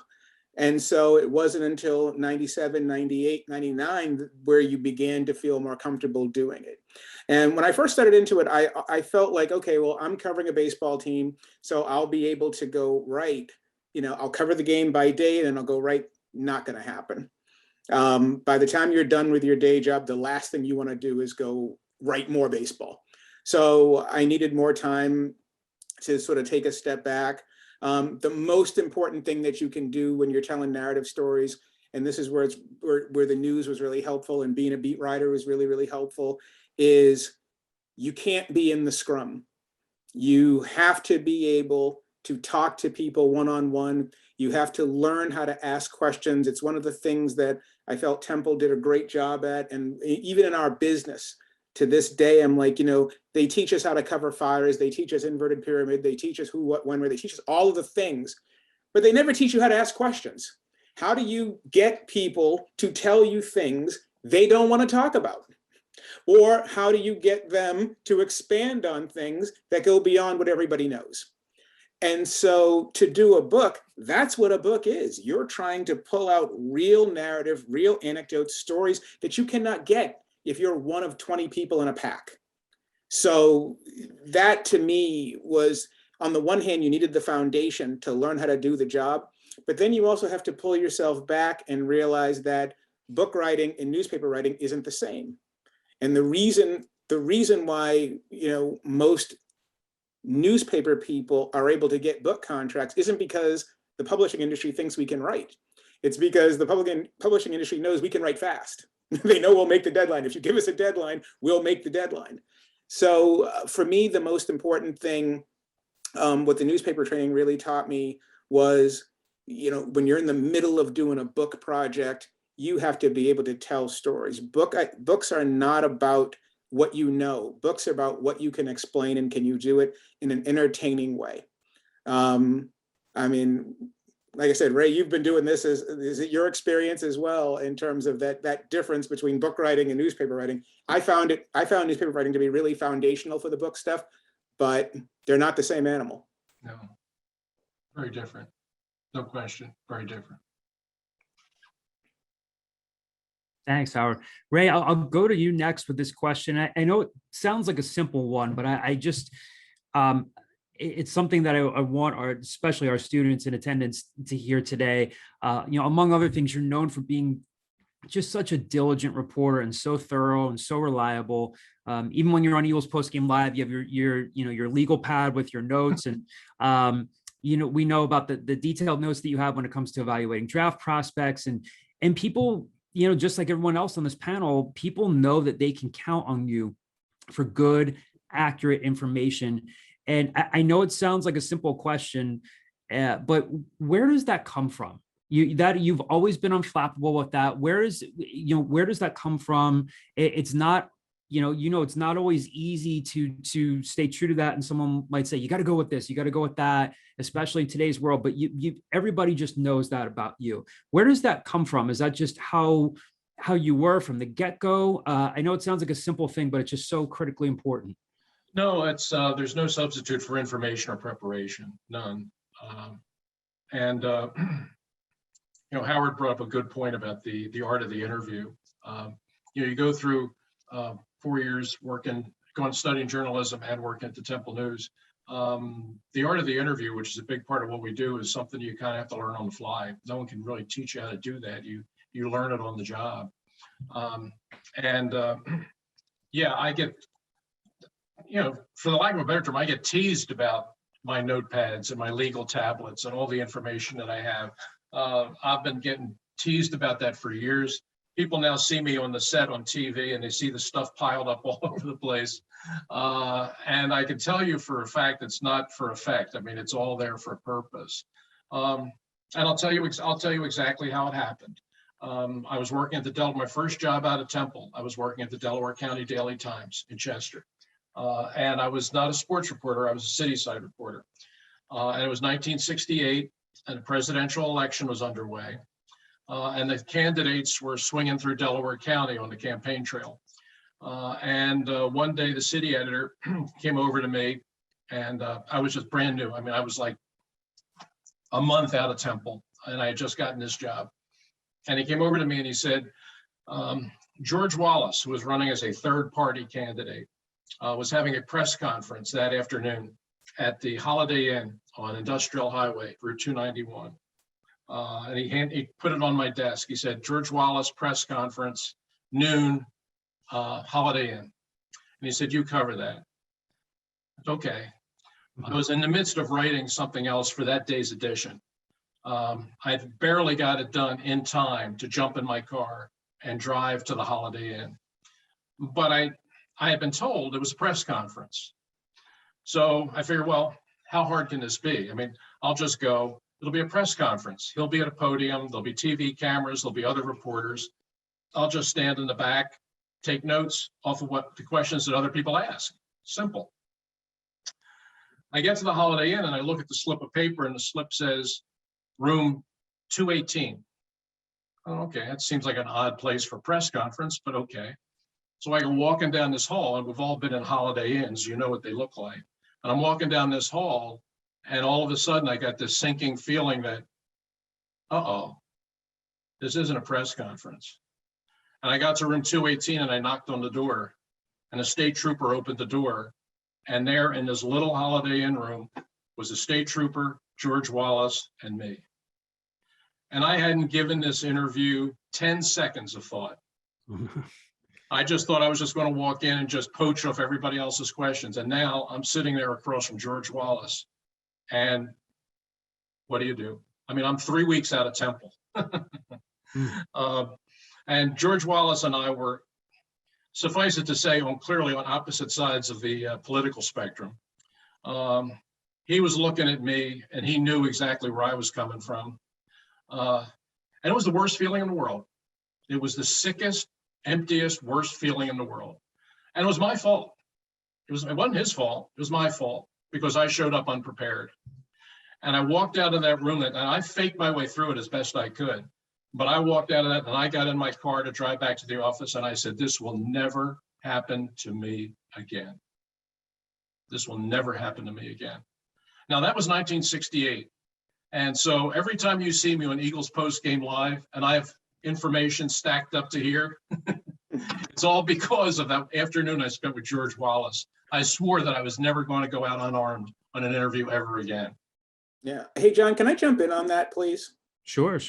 And so it wasn't until 97, 98, 99 where you began to feel more comfortable doing it. And when I first started into it, I felt like, okay, well, I'm covering a baseball team, so I'll be able to go write, I'll cover the game by day and I'll go write. Not going to happen. By the time you're done with your day job, the last thing you want to do is go write more baseball. So I needed more time to sort of take a step back. The most important thing that you can do when you're telling narrative stories, and this is where the news was really helpful and being a beat writer was really, really helpful, is you can't be in the scrum. You have to be able to talk to people one-on-one. You have to learn how to ask questions. It's one of the things that I felt Temple did a great job at. And even in our business, to this day, I'm like, they teach us how to cover fires. They teach us inverted pyramid. They teach us who, what, when, where. They teach us all of the things, but they never teach you how to ask questions. How do you get people to tell you things they don't want to talk about? Or how do you get them to expand on things that go beyond what everybody knows? And so to do a book, that's what a book is. You're trying to pull out real narrative, real anecdotes, stories that you cannot get if you're one of 20 people in a pack. So that to me was, on the one hand, you needed the foundation to learn how to do the job, but then you also have to pull yourself back and realize that book writing and newspaper writing isn't the same. And the reason why, most newspaper people are able to get book contracts isn't because the publishing industry thinks we can write. It's because the publishing industry knows we can write fast. They know we'll make the deadline. If you give us a deadline, we'll make the deadline. So for me, the most important thing, what the newspaper training really taught me was, when you're in the middle of doing a book project, you have to be able to tell stories. Books are not about what you know. Books are about what you can explain, and can you do it in an entertaining way. Like I said, Ray, you've been doing this. Is it your experience as well in terms of that difference between book writing and newspaper writing? I found newspaper writing to be really foundational for the book stuff, but they're not the same animal. No, very different. No question, very different. Thanks, Howard. Ray, I'll go to you next with this question. I know it sounds like a simple one, but I just, it's something that I want especially our students in attendance to hear today. Among other things, you're known for being just such a diligent reporter and so thorough and so reliable. Even when you're on Eagles Postgame Live, you have your legal pad with your notes, and we know about the detailed notes that you have when it comes to evaluating draft prospects, and people, just like everyone else on this panel, people know that they can count on you for good, accurate information. And I know it sounds like a simple question, but where does that come from? you've always been unflappable with that. Where does that come from? It's not, it's not always easy to stay true to that. And someone might say, you got to go with this, you got to go with that, especially in today's world. But everybody just knows that about you. Where does that come from? Is that just how you were from the get-go? I know it sounds like a simple thing, but it's just so critically important. No, it's there's no substitute for information or preparation, none. Howard brought up a good point about the art of the interview. You go through 4 years going studying journalism and working at the Temple News. The art of the interview, which is a big part of what we do, is something you kind of have to learn on the fly. No one can really teach you how to do that. You learn it on the job. I get, for the lack of a better term, I get teased about my notepads and my legal tablets and all the information that I have. I've been getting teased about that for years. People now see me on the set on TV and they see the stuff piled up all over the place. And I can tell you for a fact, it's not for effect. I mean, it's all there for a purpose. And I'll tell you exactly how it happened. I was working at my first job out of Temple. I was working at the Delaware County Daily Times in Chester. And I was not a sports reporter, I was a city side reporter. And it was 1968 and a presidential election was underway. And the candidates were swinging through Delaware County on the campaign trail. One day the city editor came over to me and I was just brand new. I mean, I was like a month out of Temple and I had just gotten this job. And he came over to me and he said, George Wallace, who was running as a third party candidate, was having a press conference that afternoon at the Holiday Inn on Industrial Highway, Route 291. And he put it on my desk. He said, George Wallace press conference, noon, Holiday Inn. And he said, you cover that. Okay. I was in the midst of writing something else for that day's edition. I barely got it done in time to jump in my car and drive to the Holiday Inn. But I had been told it was a press conference. So I figured, well, how hard can this be? I mean, I'll just go. It'll be a press conference. He'll be at a podium. There'll be TV cameras. There'll be other reporters. I'll just stand in the back, take notes off of what the questions that other people ask. Simple. I get to the Holiday Inn and I look at the slip of paper and the slip says room 218. Oh, okay, that seems like an odd place for a press conference, but okay. So I go walking down this hall, and we've all been in Holiday Inns, you know what they look like. And I'm walking down this hall, and all of a sudden I got this sinking feeling that, this isn't a press conference. And I got to room 218 and I knocked on the door, and a state trooper opened the door, and there in this little Holiday Inn room was a state trooper, George Wallace, and me. And I hadn't given this interview 10 seconds of thought. I just thought I was just going to walk in and just poach off everybody else's questions. And now I'm sitting there across from George Wallace. And what do? I mean, I'm 3 weeks out of Temple. And George Wallace and I were, suffice it to say, clearly on opposite sides of the political spectrum. He was looking at me and he knew exactly where I was coming from. And it was the worst feeling in the world. It was the sickest, emptiest, worst feeling in the world. And it was my fault. It wasn't his fault. It was my fault because I showed up unprepared. And I walked out of that room and I faked my way through it as best I could. But I walked out of that and I got in my car to drive back to the office and I said, this will never happen to me again. This will never happen to me again. Now that was 1968. And so every time you see me on Eagles Post Game Live and I have information stacked up to here, it's all because of that afternoon I spent with George Wallace. I swore that I was never going to go out unarmed on an interview ever again. Yeah. Hey, John, can I jump in on that, please? Sure.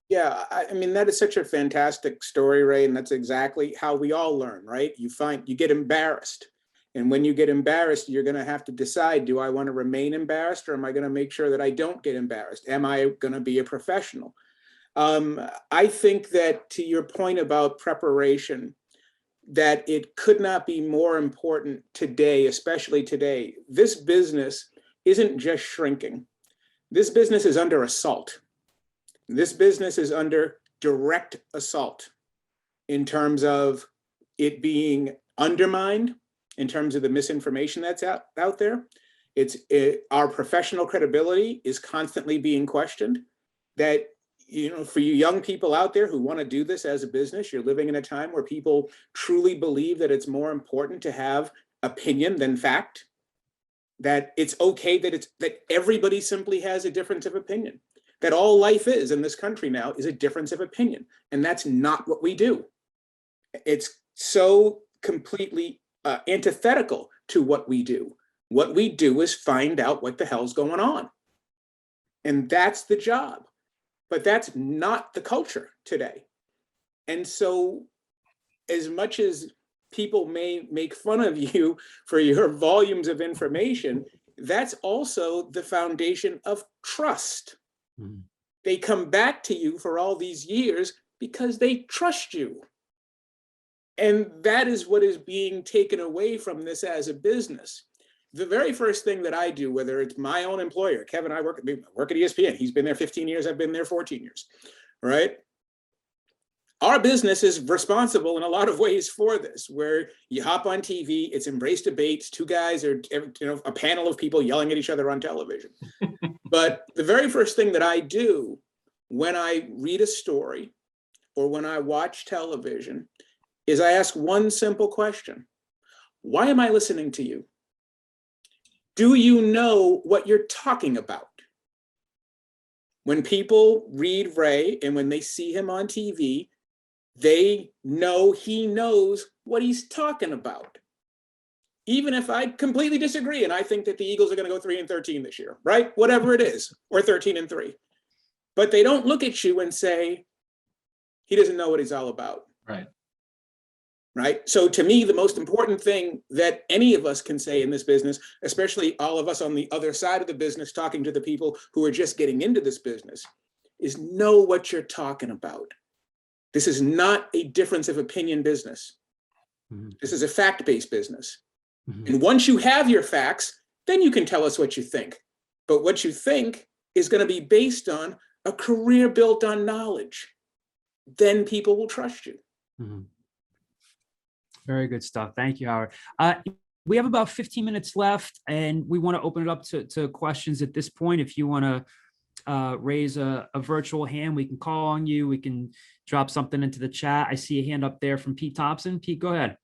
Yeah, I mean, that is such a fantastic story, Ray, and that's exactly how we all learn, right? You get embarrassed. And when you get embarrassed, you're going to have to decide, do I want to remain embarrassed or am I going to make sure that I don't get embarrassed? Am I going to be a professional? I think that to your point about preparation, that it could not be more important today, especially today. This business isn't just shrinking. This business is under assault. This business is under direct assault in terms of it being undermined, in terms of the misinformation that's out there. Our professional credibility is constantly being questioned. That, for you young people out there who want to do this as a business, you're living in a time where people truly believe that it's more important to have opinion than fact. That it's okay that everybody simply has a difference of opinion. That all life is in this country now is a difference of opinion, and that's not what we do. It's so completely antithetical to what we do. What we do is find out what the hell's going on. And that's the job. But that's not the culture today. And so as much as people may make fun of you for your volumes of information, that's also the foundation of trust. Mm-hmm. They come back to you for all these years because they trust you. And that is what is being taken away from this as a business. The very first thing that I do, whether it's my own employer, Kevin, I work at ESPN. He's been there 15 years. I've been there 14 years, right? Our business is responsible in a lot of ways for this, where you hop on TV, it's embrace debates, two guys or a panel of people yelling at each other on television. But the very first thing that I do when I read a story or when I watch television is I ask one simple question. Why am I listening to you? Do you know what you're talking about? When people read Ray and when they see him on TV, they know he knows what he's talking about. Even if I completely disagree and I think that the Eagles are going to go 3-13 this year, right? Whatever it is, or 13-3. But they don't look at you and say, he doesn't know what he's all about. Right. Right. So to me, the most important thing that any of us can say in this business, especially all of us on the other side of the business, talking to the people who are just getting into this business, is know what you're talking about. This is not a difference of opinion business. Mm-hmm. This is a fact-based business. Mm-hmm. And once you have your facts, then you can tell us what you think. But what you think is going to be based on a career built on knowledge. Then people will trust you. Mm-hmm. Very good stuff. Thank you, Howard. We have about 15 minutes left, and we want to open it up to questions at this point. If you want to raise a virtual hand, we can call on you. We can drop something into the chat. I see a hand up there from Pete Thompson. Pete, go ahead.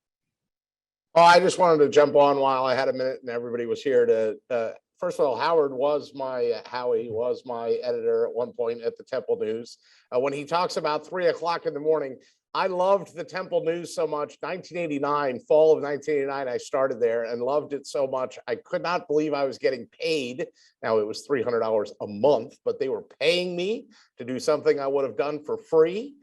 Oh, I just wanted to jump on while I had a minute and everybody was here to, first of all, Howie was my editor at one point at the Temple News. When he talks about 3 o'clock in the morning, I loved the Temple News so much. 1989, fall of 1989, I started there and loved it so much. I could not believe I was getting paid. Now it was $300 a month, but they were paying me to do something I would have done for free.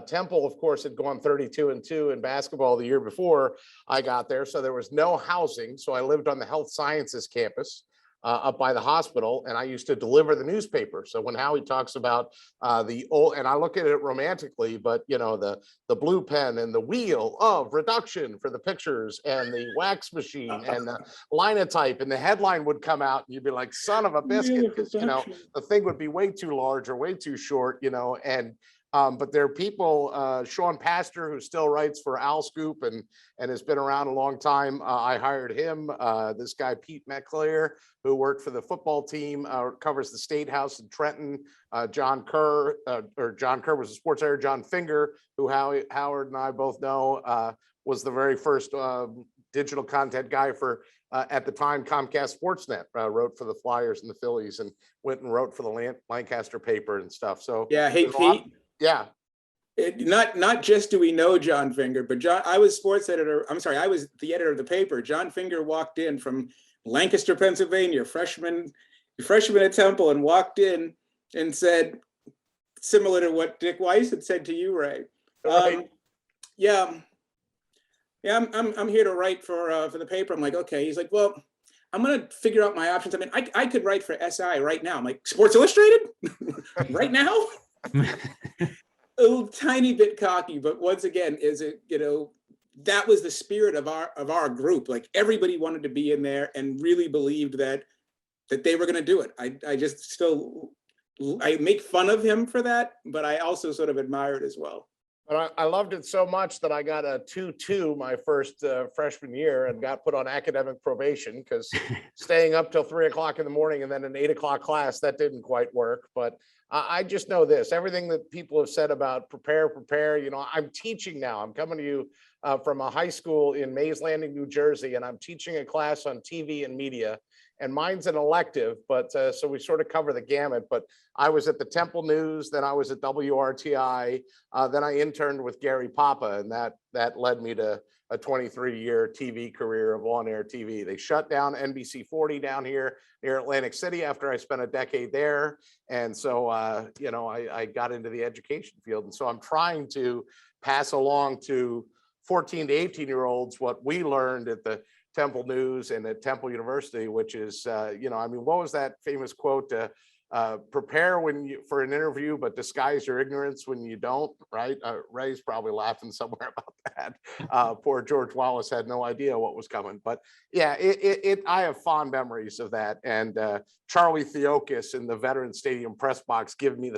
Temple, of course, had gone 32-2 in basketball the year before I got there. So there was no housing. So I lived on the health sciences campus up by the hospital, and I used to deliver the newspaper. So when Howie talks about the old, and I look at it romantically, but the blue pen and the wheel of reduction for the pictures and the wax machine and the linotype, and the headline would come out and you'd be like, son of a biscuit, because the thing would be way too large or way too short, and but there are people, Sean Pastor, who still writes for Al Scoop and has been around a long time. I hired him. This guy, Pete McClure, who worked for the football team, covers the State House in Trenton. John Kerr was a sports editor. John Finger, who Howard and I both know, was the very first digital content guy for, at the time, Comcast Sportsnet, wrote for the Flyers and the Phillies and went and wrote for the Lancaster paper and stuff. So yeah, hey, Pete. Yeah. Not just do we know John Finger, but I was I was the editor of the paper. John Finger walked in from Lancaster, Pennsylvania, freshman at Temple, and walked in and said, similar to what Dick Weiss had said to you, Ray. Right. I'm here to write for the paper. I'm like, okay. He's like, well, I'm gonna figure out my options. I mean, I could write for SI right now. I'm like, Sports Illustrated right now. A little tiny bit cocky, but once again, that was the spirit of our group. Like everybody wanted to be in there and really believed that they were going to do it. I just still I make fun of him for that, but I also sort of admire it as well. But I loved it so much that I got a 2.2 my first freshman year and got put on academic probation because staying up till 3 o'clock in the morning and then an 8 o'clock class, that didn't quite work. But I just know this, everything that people have said about prepare, you know, I'm teaching now. I'm coming to you from a high school in Mays Landing, New Jersey, and I'm teaching a class on TV and media. And mine's an elective, but so we sort of cover the gamut. But I was at the Temple News, then I was at WRTI, then I interned with Gary Papa, and that led me to a 23-year TV career of on-air TV. They shut down NBC 40 down here near Atlantic City after I spent a decade there, and so you know, I got into the education field, and so I'm trying to pass along to 14 to 18-year-olds what we learned at the Temple News and at Temple University, which is, you know, I mean, what was that famous quote? Prepare for an interview, but disguise your ignorance when you don't, right? Ray's probably laughing somewhere about that. Poor George Wallace had no idea what was coming. But yeah, I have fond memories of that. And Charlie Theokas in the Veterans Stadium press box giving me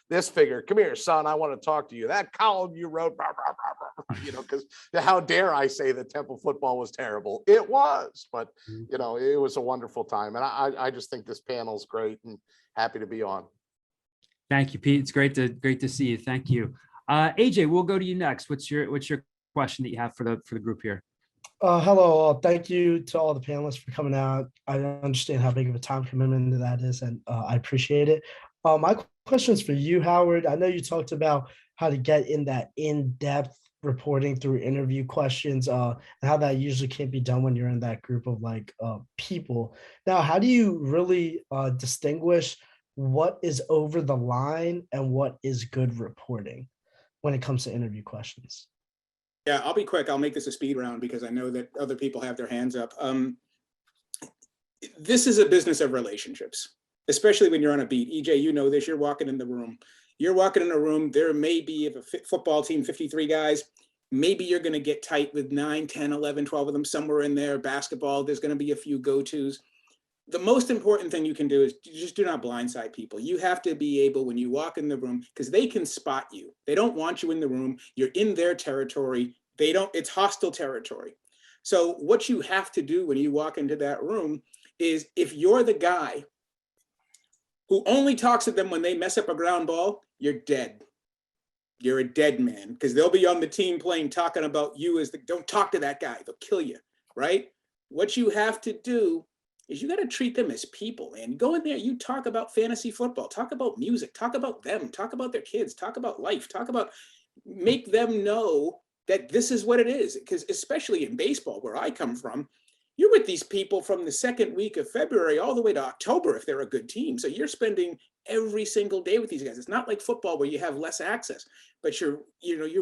this figure. Come here, son, I want to talk to you. That column you wrote, blah, blah, blah, blah, you know, because how dare I say that Temple football was terrible? It was, but you know, it was a wonderful time. And I just think this panel is great and happy to be on. Thank you, Pete. It's great to see you. Thank you. AJ, we'll go to you next. What's your question that you have for the group here? Hello, thank you to all the panelists for coming out. I understand how big of a time commitment that is, and I appreciate it. My question is for you, Howard. I know you talked about how to get in that in-depth reporting through interview questions, and how that usually can't be done when you're in that group of people. Now, how do you really distinguish what is over the line and what is good reporting when it comes to interview questions? Yeah, I'll be quick. I'll make this a speed round because I know that other people have their hands up. This is a business of relationships, especially when you're on a beat. EJ, you know this, you're walking in the room. You're walking in a room, there may be, if a football team, 53 guys, maybe you're gonna get tight with 9, 10, 11, 12 of them, somewhere in there. Basketball, there's gonna be a few go-tos. The most important thing you can do is just do not blindside people. You have to be able, when you walk in the room, because they can spot you. They don't want you in the room. You're in their territory. It's hostile territory. So what you have to do when you walk into that room is, if you're the guy who only talks to them when they mess up a ground ball, you're dead. You're a dead man, because they'll be on the team plane talking about you as don't talk to that guy, they'll kill you, right? What you have to do is you got to treat them as people, man. Go in there, you talk about fantasy football, talk about music, talk about them, talk about their kids, talk about life, make them know that this is what it is. Because especially in baseball, where I come from, you're with these people from the second week of February all the way to October if they're a good team. So you're spending every single day with these guys. It's not like football where you have less access, but you're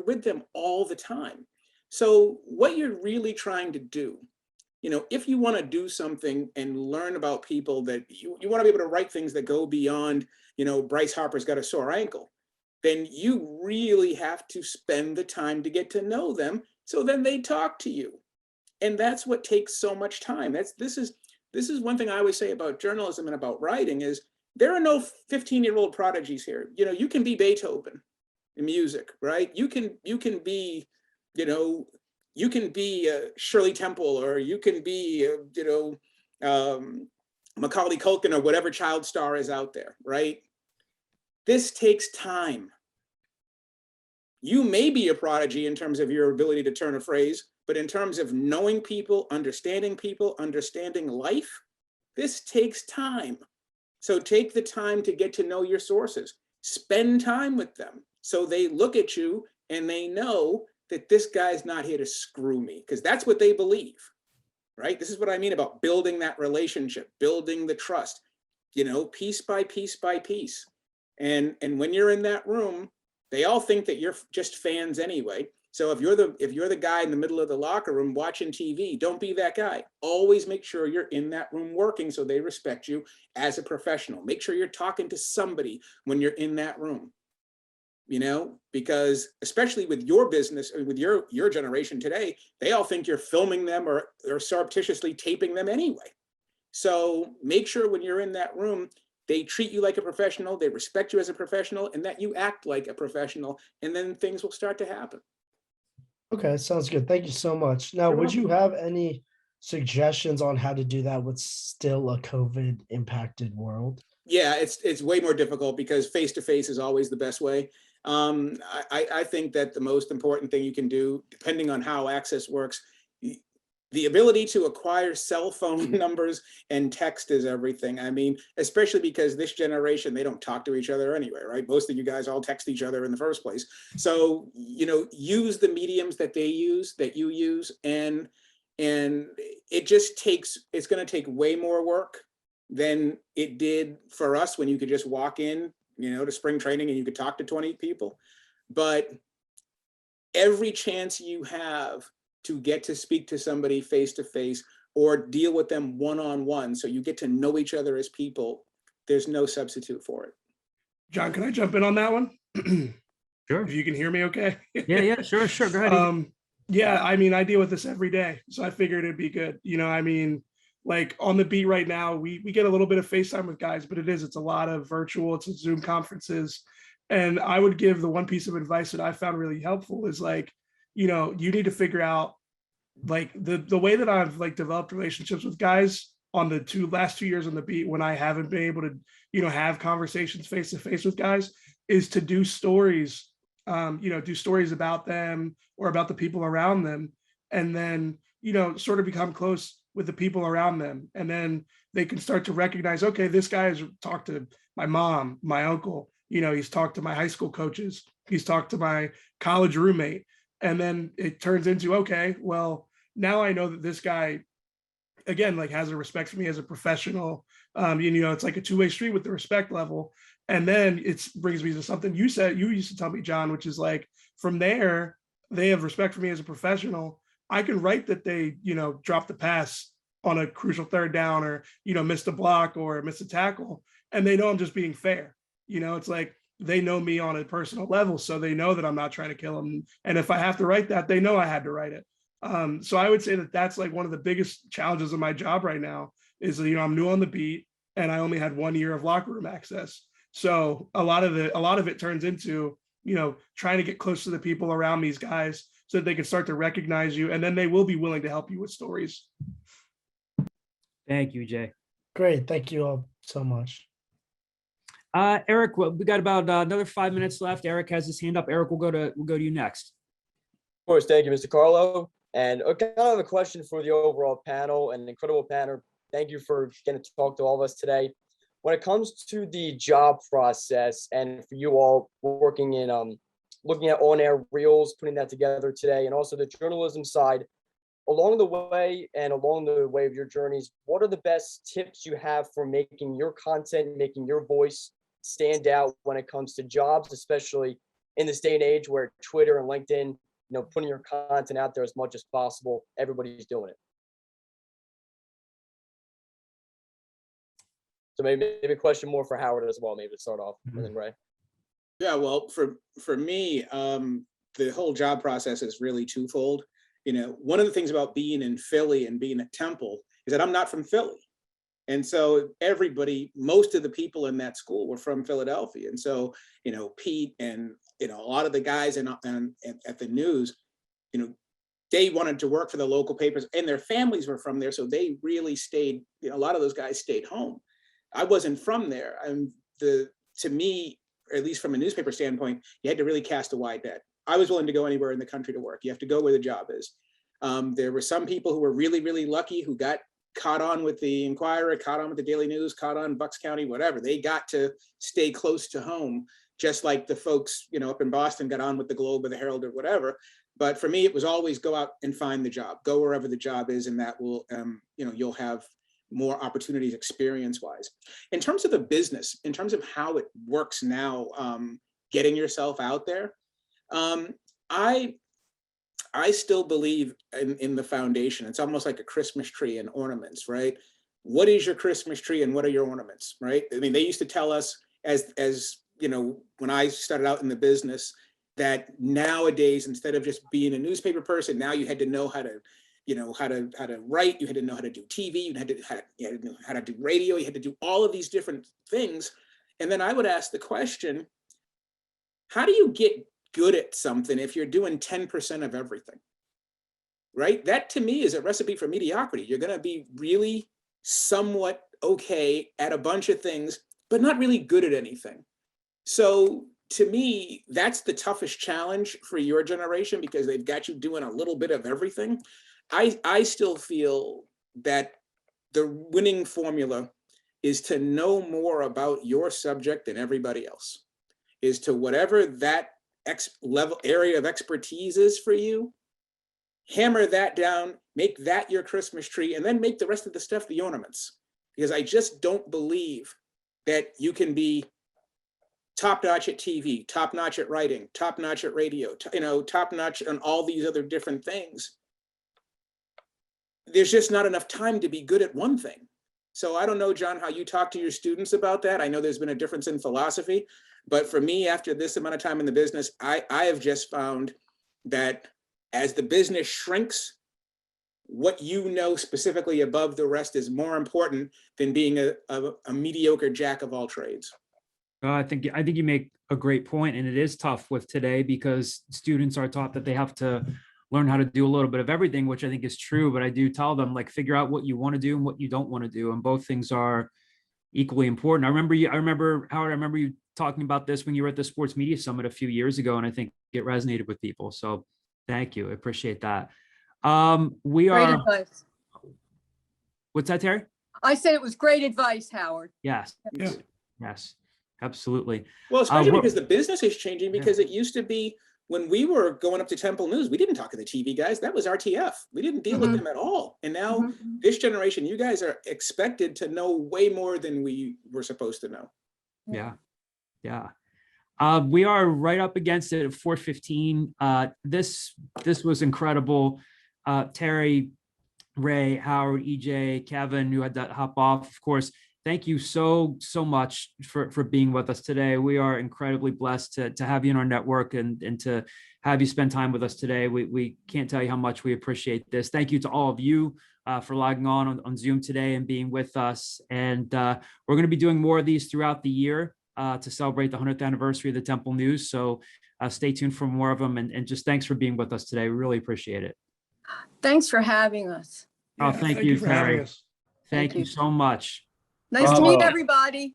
with them all the time. So what you're really trying to do, if you want to do something and learn about people, that you want to be able to write things that go beyond, Bryce Harper's got a sore ankle, then you really have to spend the time to get to know them, so then they talk to you. And that's what takes so much time. This is one thing I always say about journalism and about writing is, there are no 15-year-old prodigies here. You can be Beethoven in music, right? You can be, you can be Shirley Temple, or you can be, Macaulay Culkin, or whatever child star is out there, right? This takes time. You may be a prodigy in terms of your ability to turn a phrase, but in terms of knowing people, understanding life, this takes time. So take the time to get to know your sources. Spend time with them so they look at you and they know that this guy's not here to screw me, because that's what they believe, right? This is what I mean about building that relationship, building the trust, piece by piece by piece. And when you're in that room, they all think that you're just fans anyway. So if you're the guy in the middle of the locker room watching TV, don't be that guy. Always make sure you're in that room working so they respect you as a professional. Make sure you're talking to somebody when you're in that room, because especially with your business, with your generation today, they all think you're filming them or surreptitiously taping them anyway. So make sure when you're in that room, they treat you like a professional, they respect you as a professional, and that you act like a professional, and then things will start to happen. Okay, sounds good. Thank you so much. Now, You're would you have any suggestions on how to do that with still a COVID impacted world? Yeah, it's way more difficult because face-to-face is always the best way. I think that the most important thing you can do, depending on how access works, the ability to acquire cell phone numbers and text is everything. I mean, especially because this generation, they don't talk to each other anyway, right? Most of you guys all text each other in the first place. So, use the mediums that they use, that you use, and it's going to take way more work than it did for us when you could just walk in, to spring training and you could talk to 20 people. But every chance you have to get to speak to somebody face to face or deal with them one-on-one, so you get to know each other as people, there's no substitute for it. John, can I jump in on that one? Sure. If you can hear me okay? Yeah, sure. Go ahead. Yeah, I mean, I deal with this every day, so I figured it'd be good. Like on the beat right now, we get a little bit of FaceTime with guys, but it's a lot of virtual, it's Zoom conferences. And I would give the one piece of advice that I found really helpful is you need to figure out the way that I've developed relationships with guys on the last 2 years on the beat when I haven't been able to, have conversations face to face with guys is to do stories, do stories about them or about the people around them. And then, sort of become close with the people around them. And then they can start to recognize, okay, this guy has talked to my mom, my uncle, he's talked to my high school coaches, he's talked to my college roommate. And then it turns into, okay, well, now I know that this guy, again, has a respect for me as a professional. It's like a two-way street with the respect level. And then it brings me to something you used to tell me, John, which is from there, they have respect for me as a professional. I can write that they, dropped the pass on a crucial third down or, missed a block or missed a tackle. And they know I'm just being fair. It's they know me on a personal level, so they know that I'm not trying to kill them. And if I have to write that, they know I had to write it. So I would say that that's one of the biggest challenges of my job right now is, I'm new on the beat and I only had 1 year of locker room access. So a lot of it turns into, trying to get close to the people around these guys so that they can start to recognize you. And then they will be willing to help you with stories. Thank you, Jay. Great. Thank you all so much. Eric, we got about another 5 minutes left. Eric has his hand up. Eric, we'll go to you next. Of course, thank you, Mr. Carlo. And I kind of have a question for the overall panel, an incredible panel. Thank you for getting to talk to all of us today. When it comes to the job process and for you all working in looking at on-air reels, putting that together today, and also the journalism side, along the way of your journeys, what are the best tips you have for making your content, making your voice stand out when it comes to jobs, especially in this day and age where Twitter and LinkedIn, putting your content out there as much as possible, everybody's doing it. So maybe a question more for Howard as well, maybe to start off, and then Ray. Yeah, well, for me, the whole job process is really twofold. One of the things about being in Philly and being at Temple is that I'm not from Philly. And so most of the people in that school were from Philadelphia. And so, Pete and, a lot of the guys at the news, they wanted to work for the local papers and their families were from there. So they really stayed, a lot of those guys stayed home. I wasn't from there. To me, or at least from a newspaper standpoint, you had to really cast a wide net. I was willing to go anywhere in the country to work. You have to go where the job is. There were some people who were really, really lucky who got caught on with the Inquirer, caught on with the Daily News, caught on Bucks County, whatever. They got to stay close to home, just like the folks, up in Boston got on with the Globe or the Herald or whatever. But for me, it was always go out and find the job, go wherever the job is, and that will, you'll have more opportunities experience-wise. In terms of the business, in terms of how it works now, getting yourself out there, I still believe in the foundation. It's almost like a Christmas tree and ornaments, right? What is your Christmas tree and what are your ornaments, right? I mean, they used to tell us as when I started out in the business, that nowadays, instead of just being a newspaper person, now you had to know how to you know, how to write, you had to know how to do TV, you had to know how to do radio, you had to do all of these different things. And then I would ask the question, how do you get good at something if you're doing 10% of everything? Right? That to me is a recipe for mediocrity. You're going to be really somewhat okay at a bunch of things, but not really good at anything. So to me, that's the toughest challenge for your generation, because they've got you doing a little bit of everything. I still feel that the winning formula is to know more about your subject than everybody else, is to whatever that level area of expertise is for you, hammer that down, make that your Christmas tree, and then make the rest of the stuff the ornaments. Because I just don't believe that you can be top-notch at TV, top-notch at writing, top-notch at radio, you know, top-notch on all these other different things. There's just not enough time to be good at one thing. So I don't know, John, how you talk to your students about that. I know there's been a difference in philosophy, but for me, after this amount of time in the business, I have just found that as the business shrinks, what you know specifically above the rest is more important than being a mediocre jack of all trades. I think you make a great point, and it is tough with today because students are taught that they have to learn how to do a little bit of everything, which I think is true. But I do tell them, like, figure out what you want to do and what you don't want to do, and both things are equally important. I remember Howard, I remember you talking about this when you were at the Sports Media Summit a few years ago, and I think it resonated with people. So thank you, I appreciate that. We Great are. advice. What's that, Terry? I said it was great advice, Howard. Yes. Yeah. Yes. Absolutely. Well, especially because the business is changing, because it used to be when we were going up to Temple News, we didn't talk to the TV guys. That was RTF. We didn't deal with them at all. And now this generation, you guys are expected to know way more than we were supposed to know. Yeah. Yeah. We are right up against it at 4:15. This was incredible. Terry, Ray, Howard, EJ, Kevin, who had to hop off, of course. Thank you so much for being with us today. We are incredibly blessed to have you in our network and to have you spend time with us today. We can't tell you how much we appreciate this. Thank you to all of you for logging on Zoom today and being with us. And we're going to be doing more of these throughout the year to celebrate the 100th anniversary of the Temple News. So stay tuned for more of them. And just thanks for being with us today. We really appreciate it. Thanks for having us. Oh, thank you, for having Terry. us. Thank you so much. Nice to meet everybody.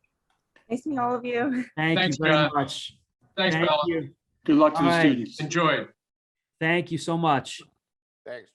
Nice to meet all of you. Thanks you very John. much. Thanks, Thank Bella. you. Good luck to All the right. students. Enjoy. Thank you so much. Thanks.